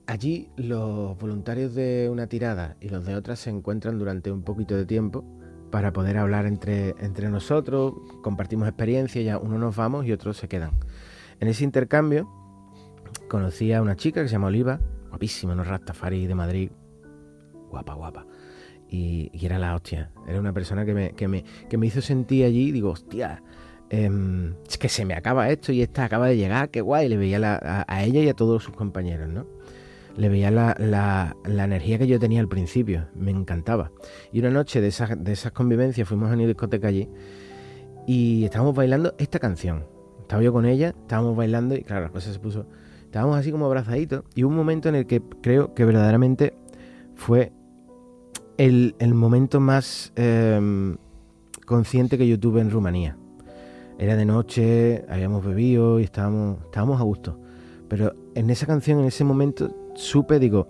Allí los voluntarios de una tirada y los de otra se encuentran durante un poquito de tiempo para poder hablar entre nosotros, compartimos experiencias, ya unos nos vamos y otros se quedan. En ese intercambio conocí a una chica que se llama Oliva, guapísima, unos Rastafari de Madrid, guapa. Y era la hostia. Era una persona que me hizo sentir allí. Digo, hostia, es que se me acaba esto y esta acaba de llegar, qué guay. Le veía a ella y a todos sus compañeros, ¿no? Le veía la energía que yo tenía al principio. Me encantaba. Y una noche de esas convivencias fuimos a una discoteca allí y estábamos bailando esta canción. Estaba yo con ella, estábamos bailando y claro, las cosas se puso... Estábamos así como abrazaditos y hubo un momento en el que creo que verdaderamente fue el momento más consciente que yo tuve en Rumanía. Era de noche, habíamos bebido y estábamos a gusto. Pero en esa canción, en ese momento, digo,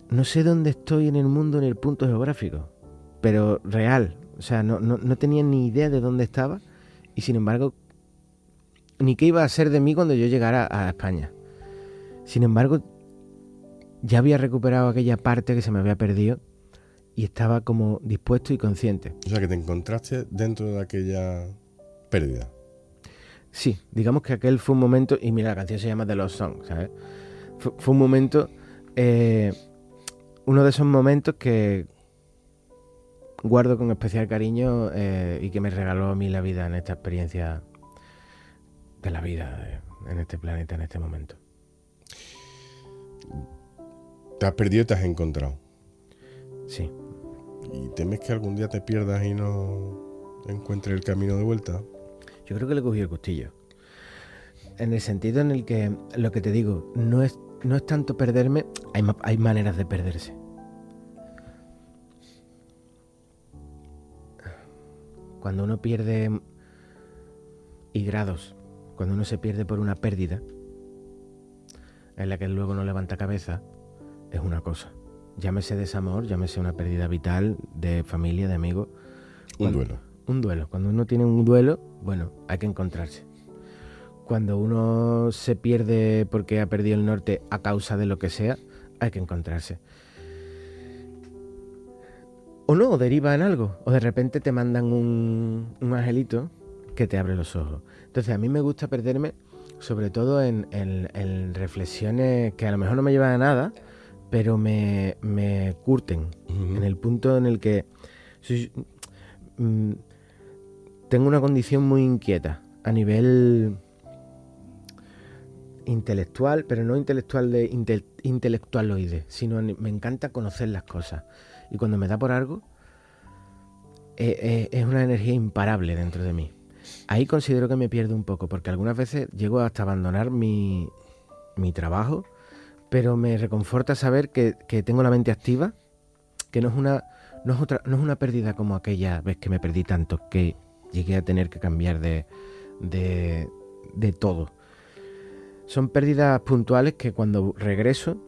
no sé dónde estoy en el mundo, en el punto geográfico, pero real. O sea, no tenía ni idea de dónde estaba y sin embargo, ni qué iba a ser de mí cuando yo llegara a España. Sin embargo, ya había recuperado aquella parte que se me había perdido y estaba como dispuesto y consciente. O sea, que te encontraste dentro de aquella pérdida. Sí, digamos que aquel fue un momento, y mira, la canción se llama The Lost Song, ¿sabes? Fue un momento, uno de esos momentos que guardo con especial cariño y que me regaló a mí la vida en esta experiencia de la vida en este planeta, en este momento. Te has perdido y te has encontrado. Sí. ¿Y temes que algún día te pierdas y no encuentres el camino de vuelta? Yo creo que le cogí el gustillo. En el sentido en el que, lo que te digo, no es tanto perderme, hay maneras de perderse. Cuando uno pierde y grados. Cuando uno se pierde por una pérdida, en la que luego no levanta cabeza, es una cosa. Llámese desamor, llámese una pérdida vital, de familia, de amigos. Un duelo. Un duelo. Cuando uno tiene un duelo, bueno, hay que encontrarse. Cuando uno se pierde porque ha perdido el norte a causa de lo que sea, hay que encontrarse. O no, o deriva en algo. O de repente te mandan un angelito que te abre los ojos. Entonces a mí me gusta perderme sobre todo en reflexiones que a lo mejor no me llevan a nada, pero me curten. En el punto en el que tengo una condición muy inquieta a nivel intelectual, pero no intelectual de intelectualoide, sino me encanta conocer las cosas. Y cuando me da por algo, es una energía imparable dentro de mí. Ahí considero que me pierdo un poco, porque algunas veces llego hasta abandonar mi trabajo, pero me reconforta saber que tengo la mente activa, que no es una pérdida como aquella vez que me perdí tanto, que llegué a tener que cambiar de todo. Son pérdidas puntuales que cuando regreso,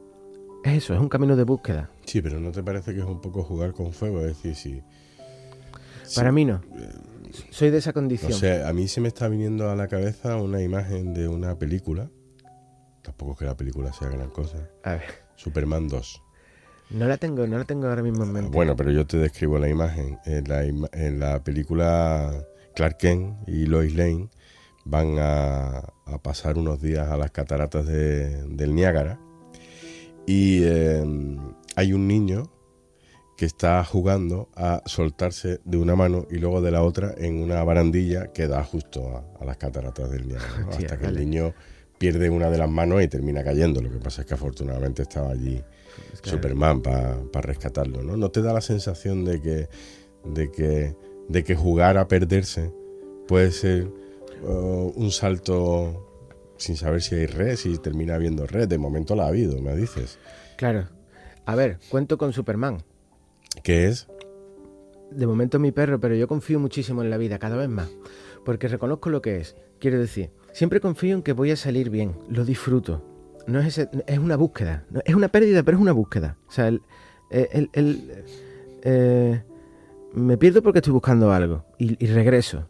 es eso, es un camino de búsqueda. Sí, pero ¿no te parece que es un poco jugar con fuego? Es decir, si Para mí no. Soy de esa condición. O sea, a mí se me está viniendo a la cabeza una imagen de una película. Tampoco es que la película sea gran cosa. A ver. Superman 2. No la tengo ahora mismo en mente. Bueno, pero yo te describo la imagen. En la película, Clark Kent y Lois Lane van a pasar unos días a las cataratas del Niágara. Y hay un niño que está jugando a soltarse de una mano y luego de la otra en una barandilla que da justo a las cataratas del Niágara, ¿no? Hasta que el niño pierde una de las manos y termina cayendo. Lo que pasa es que afortunadamente estaba allí Superman para rescatarlo, ¿no? ¿No te da la sensación de que jugar a perderse puede ser un salto sin saber si hay red, si termina habiendo red? De momento la ha habido, me dices. Claro. A ver, cuento con Superman. ¿Qué es? De momento mi perro, pero yo confío muchísimo en la vida, cada vez más. Porque reconozco lo que es. Quiero decir, siempre confío en que voy a salir bien. Lo disfruto. No es es una búsqueda. No, es una pérdida, pero es una búsqueda. O sea, me pierdo porque estoy buscando algo. Y regreso.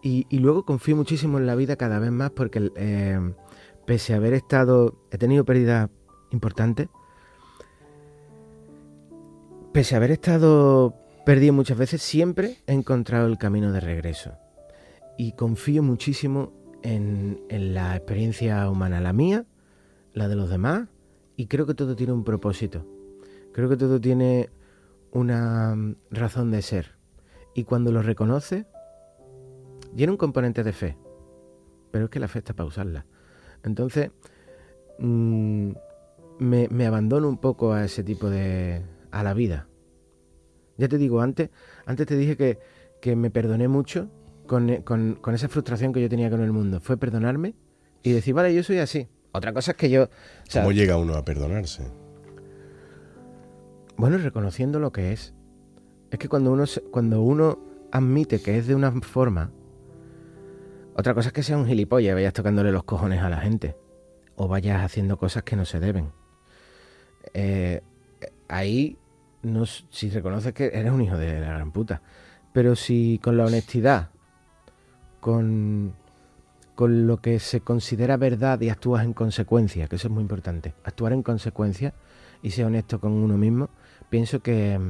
Y luego confío muchísimo en la vida cada vez más porque pese a haber he tenido pérdidas importantes. Pese a haber estado perdido muchas veces, siempre he encontrado el camino de regreso. Y confío muchísimo en la experiencia humana, la mía, la de los demás, y creo que todo tiene un propósito. Creo que todo tiene una razón de ser. Y cuando lo reconoce, tiene un componente de fe. Pero es que la fe está para usarla. Entonces, me abandono un poco a ese tipo a la vida. Ya te digo, antes te dije que me perdoné mucho con esa frustración que yo tenía con el mundo. Fue perdonarme y decir, vale, yo soy así. Otra cosa es que yo... ¿Cómo llega uno a perdonarse? Bueno, reconociendo lo que es. Es que cuando uno admite que es de una forma, otra cosa es que sea un gilipollas y vayas tocándole los cojones a la gente. O vayas haciendo cosas que no se deben. Ahí, si reconoces que eres un hijo de la gran puta. Pero si con la honestidad, con lo que se considera verdad y actúas en consecuencia, que eso es muy importante, actuar en consecuencia y ser honesto con uno mismo, pienso que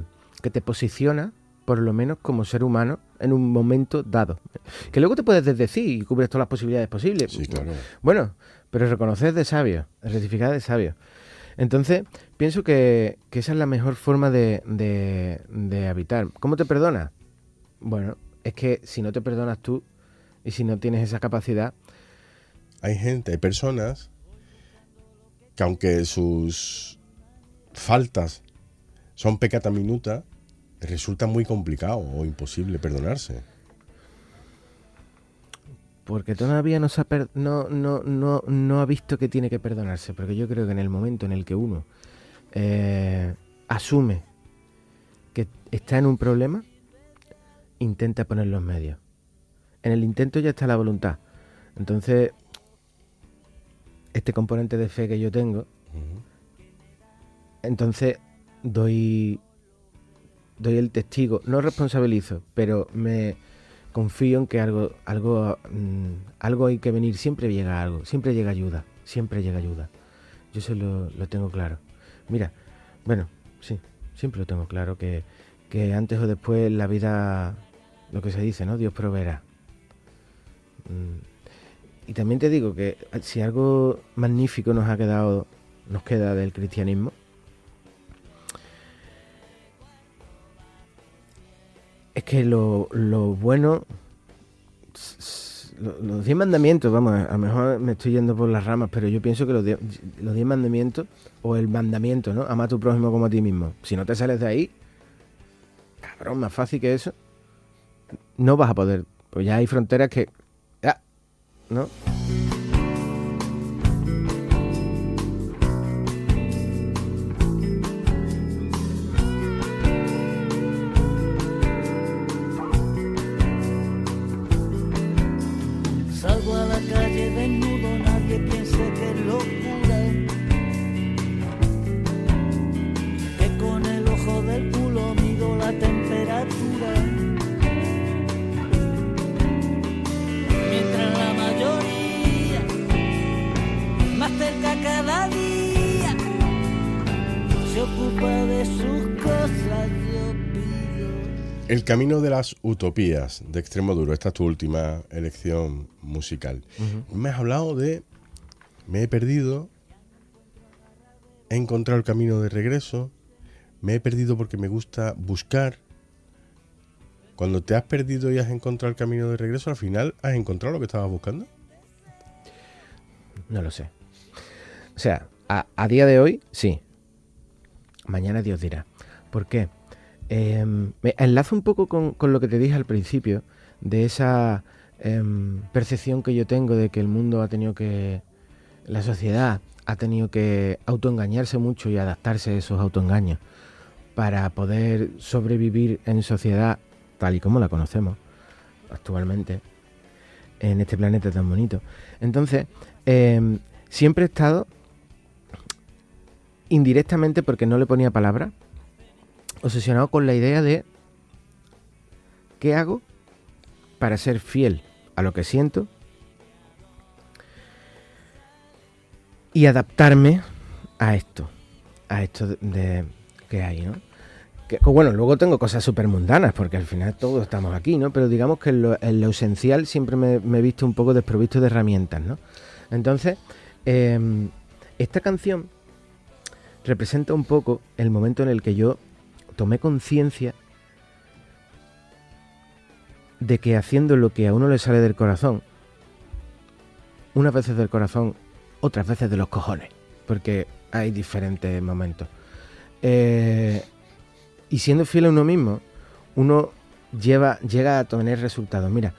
te posiciona, por lo menos como ser humano, en un momento dado. Que luego te puedes desdecir y cubres todas las posibilidades posibles. Sí, claro. Bueno, pero reconocer de sabio, rectificar de sabio. Entonces, pienso que esa es la mejor forma de habitar. ¿Cómo te perdonas? Bueno, es que si no te perdonas tú y si no tienes esa capacidad... Hay personas que aunque sus faltas son peccata minuta, resulta muy complicado o imposible perdonarse. Porque todavía no ha visto que tiene que perdonarse. Porque yo creo que en el momento en el que uno asume que está en un problema, intenta poner los medios. en el intento ya está la voluntad. Entonces, este componente de fe que yo tengo, entonces doy el testigo, no responsabilizo, pero me confío en que algo hay que venir, siempre llega algo, siempre llega ayuda. Yo eso lo tengo claro. Mira, bueno, sí, siempre lo tengo claro, que antes o después la vida, lo que se dice, ¿no? Dios proveerá. Y también te digo que si algo magnífico nos queda del cristianismo, es que lo bueno, los 10 mandamientos, vamos, a lo mejor me estoy yendo por las ramas, pero yo pienso que los 10 mandamientos, o el mandamiento, ¿no? Ama a tu prójimo como a ti mismo. Si no te sales de ahí, cabrón, más fácil que eso, no vas a poder. Pues ya hay fronteras que... ¿no? Salgo a la calle desnudo, nadie piense que es locura, que con el ojo del culo mido la temperatura, mientras la mayoría, más cerca cada día, se ocupa de sus cosas. Yo pido. El camino de las utopías de Extremoduro, esta es tu última elección musical. Me has hablado de me he perdido, he encontrado el camino de regreso, me he perdido porque me gusta buscar. Cuando te has perdido y has encontrado el camino de regreso, al final has encontrado lo que estabas buscando. No lo sé. O sea, a día de hoy, sí. Mañana Dios dirá. ¿Por qué? Me enlazo un poco con lo que te dije al principio, de esa percepción que yo tengo de que el mundo la sociedad ha tenido que autoengañarse mucho y adaptarse a esos autoengaños para poder sobrevivir en sociedad tal y como la conocemos actualmente en este planeta tan bonito. Entonces, siempre he estado indirectamente, porque no le ponía palabra, obsesionado con la idea de ¿qué hago para ser fiel a lo que siento y adaptarme a esto de que hay, ¿no? Que, bueno, luego tengo cosas súper mundanas, porque al final todos estamos aquí, ¿no? Pero digamos que en lo esencial siempre me he visto un poco desprovisto de herramientas, ¿no? Entonces, esta canción representa un poco el momento en el que yo tomé conciencia de que haciendo lo que a uno le sale del corazón, unas veces del corazón, otras veces de los cojones, porque hay diferentes momentos. Y siendo fiel a uno mismo, uno llega a tener resultados. Mira,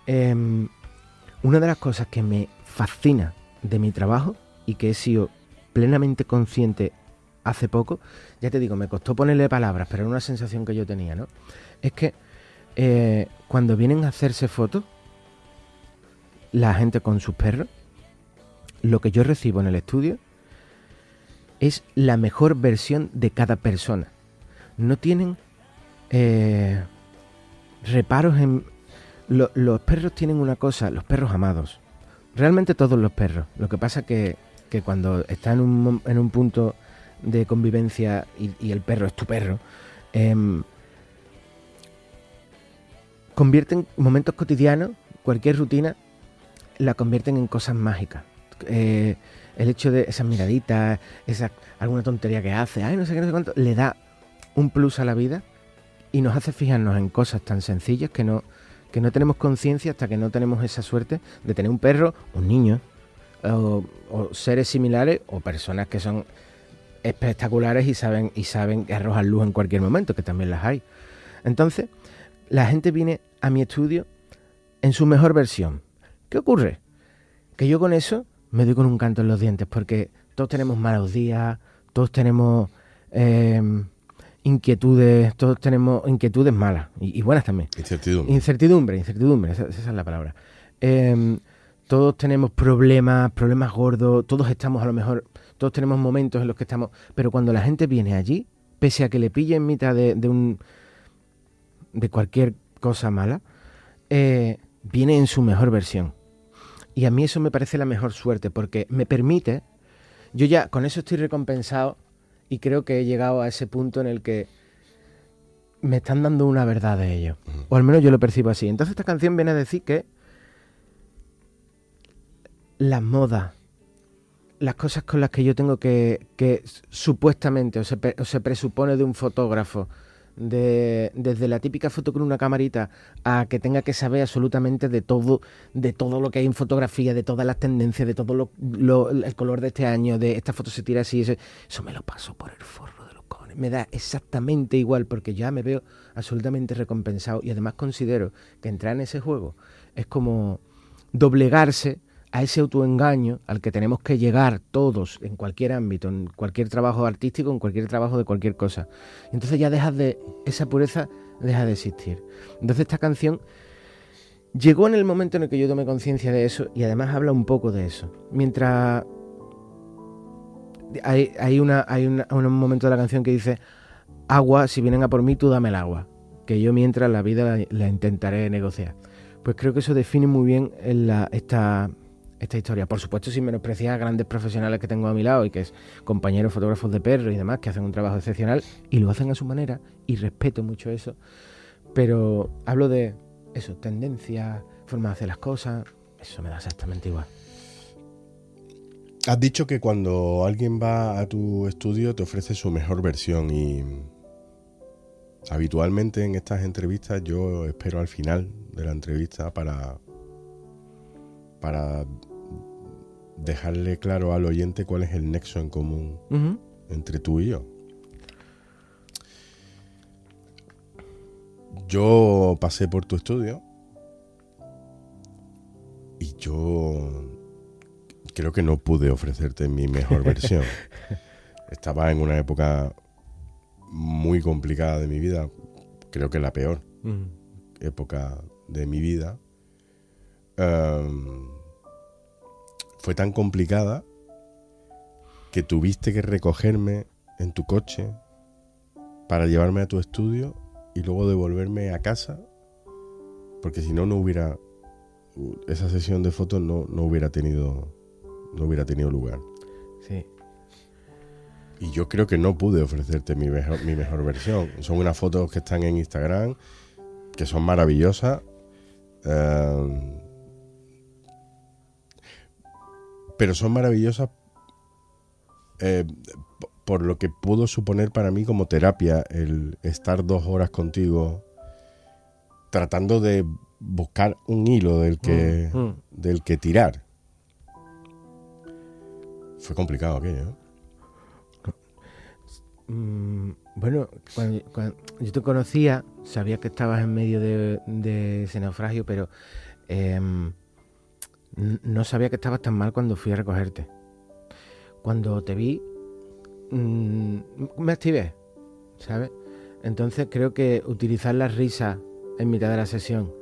una de las cosas que me fascina de mi trabajo y que he sido plenamente consciente hace poco, ya te digo, me costó ponerle palabras, pero era una sensación que yo tenía, ¿no? Es que cuando vienen a hacerse fotos, la gente con sus perros, lo que yo recibo en el estudio es la mejor versión de cada persona. No tienen reparos en... Los perros tienen una cosa, los perros amados. Realmente todos los perros. Lo que pasa que cuando está en un punto de convivencia y el perro es tu perro, convierten momentos cotidianos, cualquier rutina, la convierten en cosas mágicas. El hecho de esas miraditas, alguna tontería que hace, no sé qué, no sé cuánto, le da un plus a la vida y nos hace fijarnos en cosas tan sencillas que no tenemos conciencia hasta que no tenemos esa suerte de tener un perro, un niño, o seres similares, o personas que son espectaculares y saben que arrojan luz en cualquier momento, que también las hay. Entonces, la gente viene a mi estudio en su mejor versión. ¿Qué ocurre? Que yo con eso me doy con un canto en los dientes, porque todos tenemos malos días, todos tenemos inquietudes, todos tenemos inquietudes malas y buenas también. Incertidumbre, esa es la palabra. Todos tenemos problemas gordos, todos estamos a lo mejor, todos tenemos momentos en los que estamos, pero cuando la gente viene allí, pese a que le pille en mitad de cualquier cosa mala, viene en su mejor versión. Y a mí eso me parece la mejor suerte, porque me permite, yo ya con eso estoy recompensado y creo que he llegado a ese punto en el que me están dando una verdad de ello. O al menos yo lo percibo así. Entonces esta canción viene a decir que las modas, las cosas con las que yo tengo que supuestamente o se presupone de un fotógrafo, desde la típica foto con una camarita a que tenga que saber absolutamente de todo lo que hay en fotografía, de todas las tendencias, de todo el color de este año, de esta foto se tira así, eso me lo paso por el forro de los cojones. Me da exactamente igual porque ya me veo absolutamente recompensado y además considero que entrar en ese juego es como doblegarse a ese autoengaño al que tenemos que llegar todos en cualquier ámbito, en cualquier trabajo artístico, en cualquier trabajo de cualquier cosa. Entonces ya esa pureza deja de existir. Entonces esta canción llegó en el momento en el que yo tomé conciencia de eso y además habla un poco de eso. Mientras hay un momento de la canción que dice: agua, si vienen a por mí, tú dame el agua, que yo mientras la vida la intentaré negociar. Pues creo que eso define muy bien esta historia. Por supuesto, sin menospreciar a grandes profesionales que tengo a mi lado y que es compañeros fotógrafos de perros y demás, que hacen un trabajo excepcional y lo hacen a su manera y respeto mucho eso. Pero hablo de eso, tendencia, forma de hacer las cosas, eso me da exactamente igual. Has dicho que cuando alguien va a tu estudio te ofrece su mejor versión y habitualmente en estas entrevistas yo espero al final de la entrevista para dejarle claro al oyente cuál es el nexo en común entre tú y yo. Yo pasé por tu estudio y yo creo que no pude ofrecerte mi mejor versión. Estaba en una época muy complicada de mi vida, creo que la peor época de mi vida. Fue tan complicada que tuviste que recogerme en tu coche para llevarme a tu estudio y luego devolverme a casa, porque si no hubiera esa sesión de fotos no hubiera tenido lugar. Sí. Y yo creo que no pude ofrecerte mi mejor versión. Son unas fotos que están en Instagram que son maravillosas. Pero son maravillosas por lo que pudo suponer para mí como terapia el estar 2 horas contigo tratando de buscar un hilo del que tirar. Fue complicado aquello, ¿no? Bueno, cuando yo te conocía, sabía que estabas en medio de ese naufragio, pero no sabía que estabas tan mal cuando fui a recogerte. Cuando te vi, me activé, ¿sabes? Entonces creo que utilizar la risa en mitad de la sesión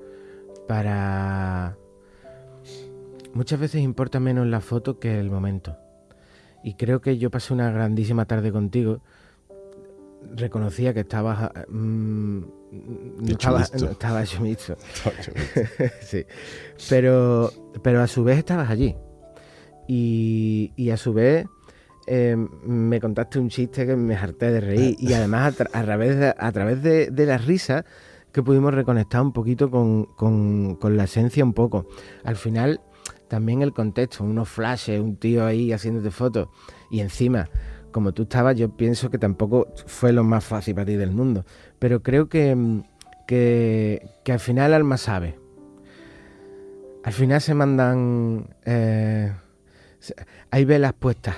muchas veces importa menos la foto que el momento. Y creo que yo pasé una grandísima tarde contigo. Reconocía que estabas... no estaba hecho mixto. Sí. Pero a su vez estabas allí. Y a su vez me contaste un chiste que me harté de reír. Y además a través de la risa que pudimos reconectar un poquito con la esencia un poco. Al final, también el contexto, unos flashes, un tío ahí haciéndote fotos. Y encima, como tú estabas, yo pienso que tampoco fue lo más fácil para ti del mundo. Pero creo que al final el alma sabe. Al final se mandan... hay velas puestas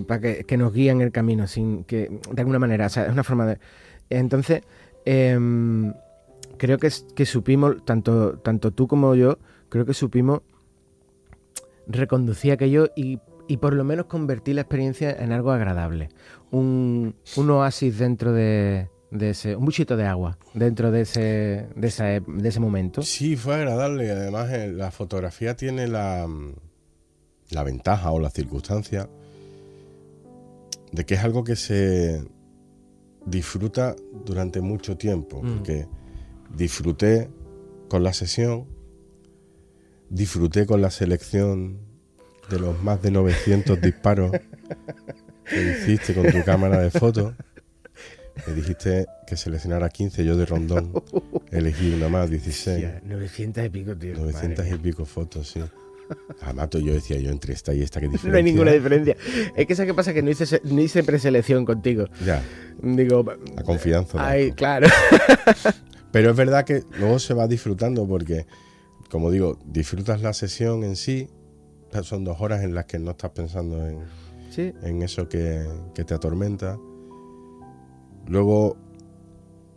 para que nos guíen el camino, sin que de alguna manera, o sea, es una forma de... Entonces, creo que supimos, tanto tú como yo, creo que supimos reconducir aquello y y por lo menos convertir la experiencia en algo agradable. Un oasis dentro de ese, un buchito de agua dentro de ese momento. Sí, fue agradable. Además, la fotografía tiene la ventaja o la circunstancia de que es algo que se disfruta durante mucho tiempo. Porque disfruté con la sesión, disfruté con la selección de los más de 900 disparos que hiciste con tu cámara de fotos. Me dijiste que seleccionara 15, yo de rondón elegí una más, 16. Hostia, 900 y pico, tío. 900 y pico fotos, sí. Además, yo decía yo entre esta y esta, ¿qué diferencia? No hay ninguna diferencia. Es que ¿sabes qué pasa? Que no hice preselección contigo. Ya. Digo, La confianza. ay, claro. Pero es verdad que luego se va disfrutando porque, como digo, disfrutas la sesión en sí. Son 2 horas en las que no estás pensando en eso que te atormenta. Luego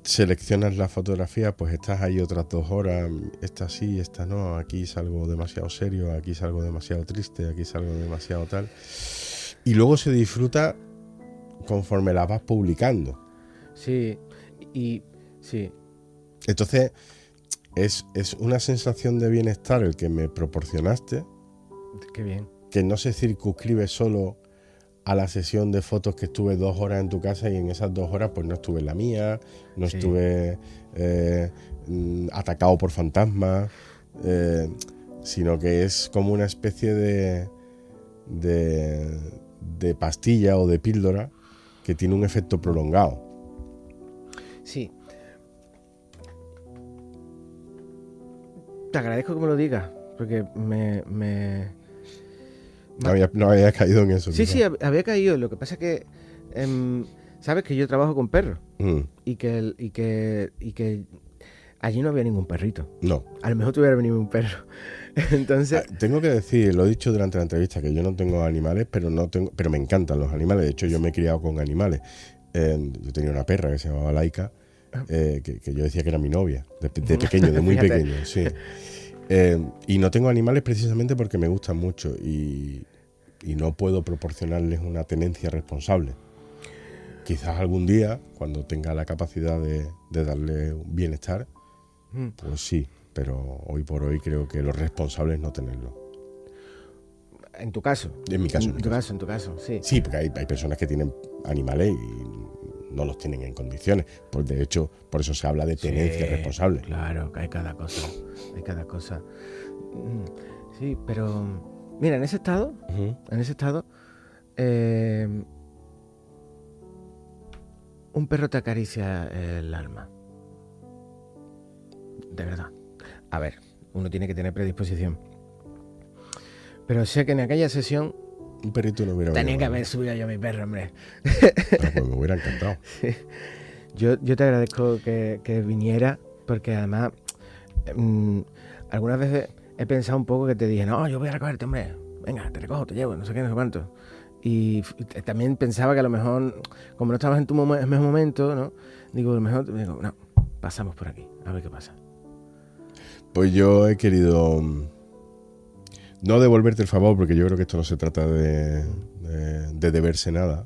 seleccionas la fotografía, pues estás ahí otras 2 horas, esta sí, esta no, aquí salgo demasiado serio, aquí salgo demasiado triste, aquí salgo demasiado tal. Y luego se disfruta conforme la vas publicando. Sí, y sí. Entonces es una sensación de bienestar el que me proporcionaste. Qué bien. Que no se circunscribe solo a la sesión de fotos que estuve 2 horas en tu casa y en esas 2 horas pues no estuve en la mía, no estuve atacado por fantasmas, sino que es como una especie de pastilla o de píldora que tiene un efecto prolongado. Sí. Te agradezco que me lo digas, porque No había caído en eso. Sí, había caído. Lo que pasa es que sabes que yo trabajo con perros y que allí no había ningún perrito. No. A lo mejor tuviera venido un perro. Entonces, tengo que decir, lo he dicho durante la entrevista, que yo no tengo animales, pero me encantan los animales. De hecho, yo me he criado con animales. Yo tenía una perra que se llamaba Laika, que yo decía que era mi novia, de pequeño, de muy pequeño, sí. Y no tengo animales precisamente porque me gustan mucho y no puedo proporcionarles una tenencia responsable. Quizás algún día, cuando tenga la capacidad de darle un bienestar, pues sí, pero hoy por hoy creo que lo responsable es no tenerlo. En tu caso. En mi caso. En tu caso, sí. Sí, porque hay personas que tienen animales y no los tienen en condiciones. Pues de hecho, por eso se habla de tenencia responsable. Claro, que hay cada cosa. Sí, pero mira, en ese estado, un perro te acaricia el alma. De verdad. A ver, uno tiene que tener predisposición. Pero sé que en aquella sesión un perrito no hubiera tenía venido, que haber subido yo a mi perro, hombre. Pues me hubiera encantado. Yo te agradezco que viniera, porque además algunas veces he pensado un poco que te dije, no, yo voy a recogerte, hombre, venga, te recojo, te llevo, no sé qué, no sé cuánto. Y también pensaba que a lo mejor, como no estabas en tu mejor momento, ¿no? Digo, a lo mejor, no, pasamos por aquí, a ver qué pasa. Pues yo he querido no devolverte el favor, porque yo creo que esto no se trata de deberse nada,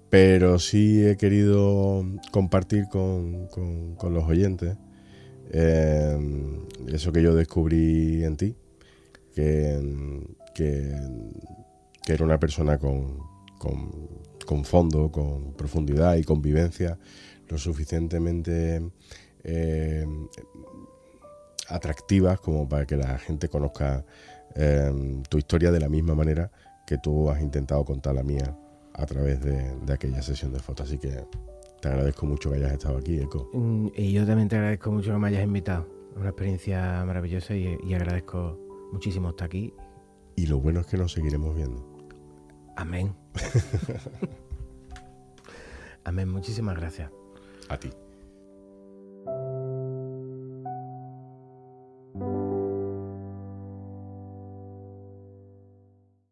pero sí he querido compartir con los oyentes eso que yo descubrí en ti, que era una persona con fondo, con profundidad y con vivencia lo suficientemente atractivas como para que la gente conozca tu historia de la misma manera que tú has intentado contar la mía a través de aquella sesión de fotos. Así que te agradezco mucho que hayas estado aquí, Eco. Y yo también te agradezco mucho que me hayas invitado. Una experiencia maravillosa y agradezco muchísimo estar aquí. Y lo bueno es que nos seguiremos viendo. Amén. Amén, muchísimas gracias. A ti.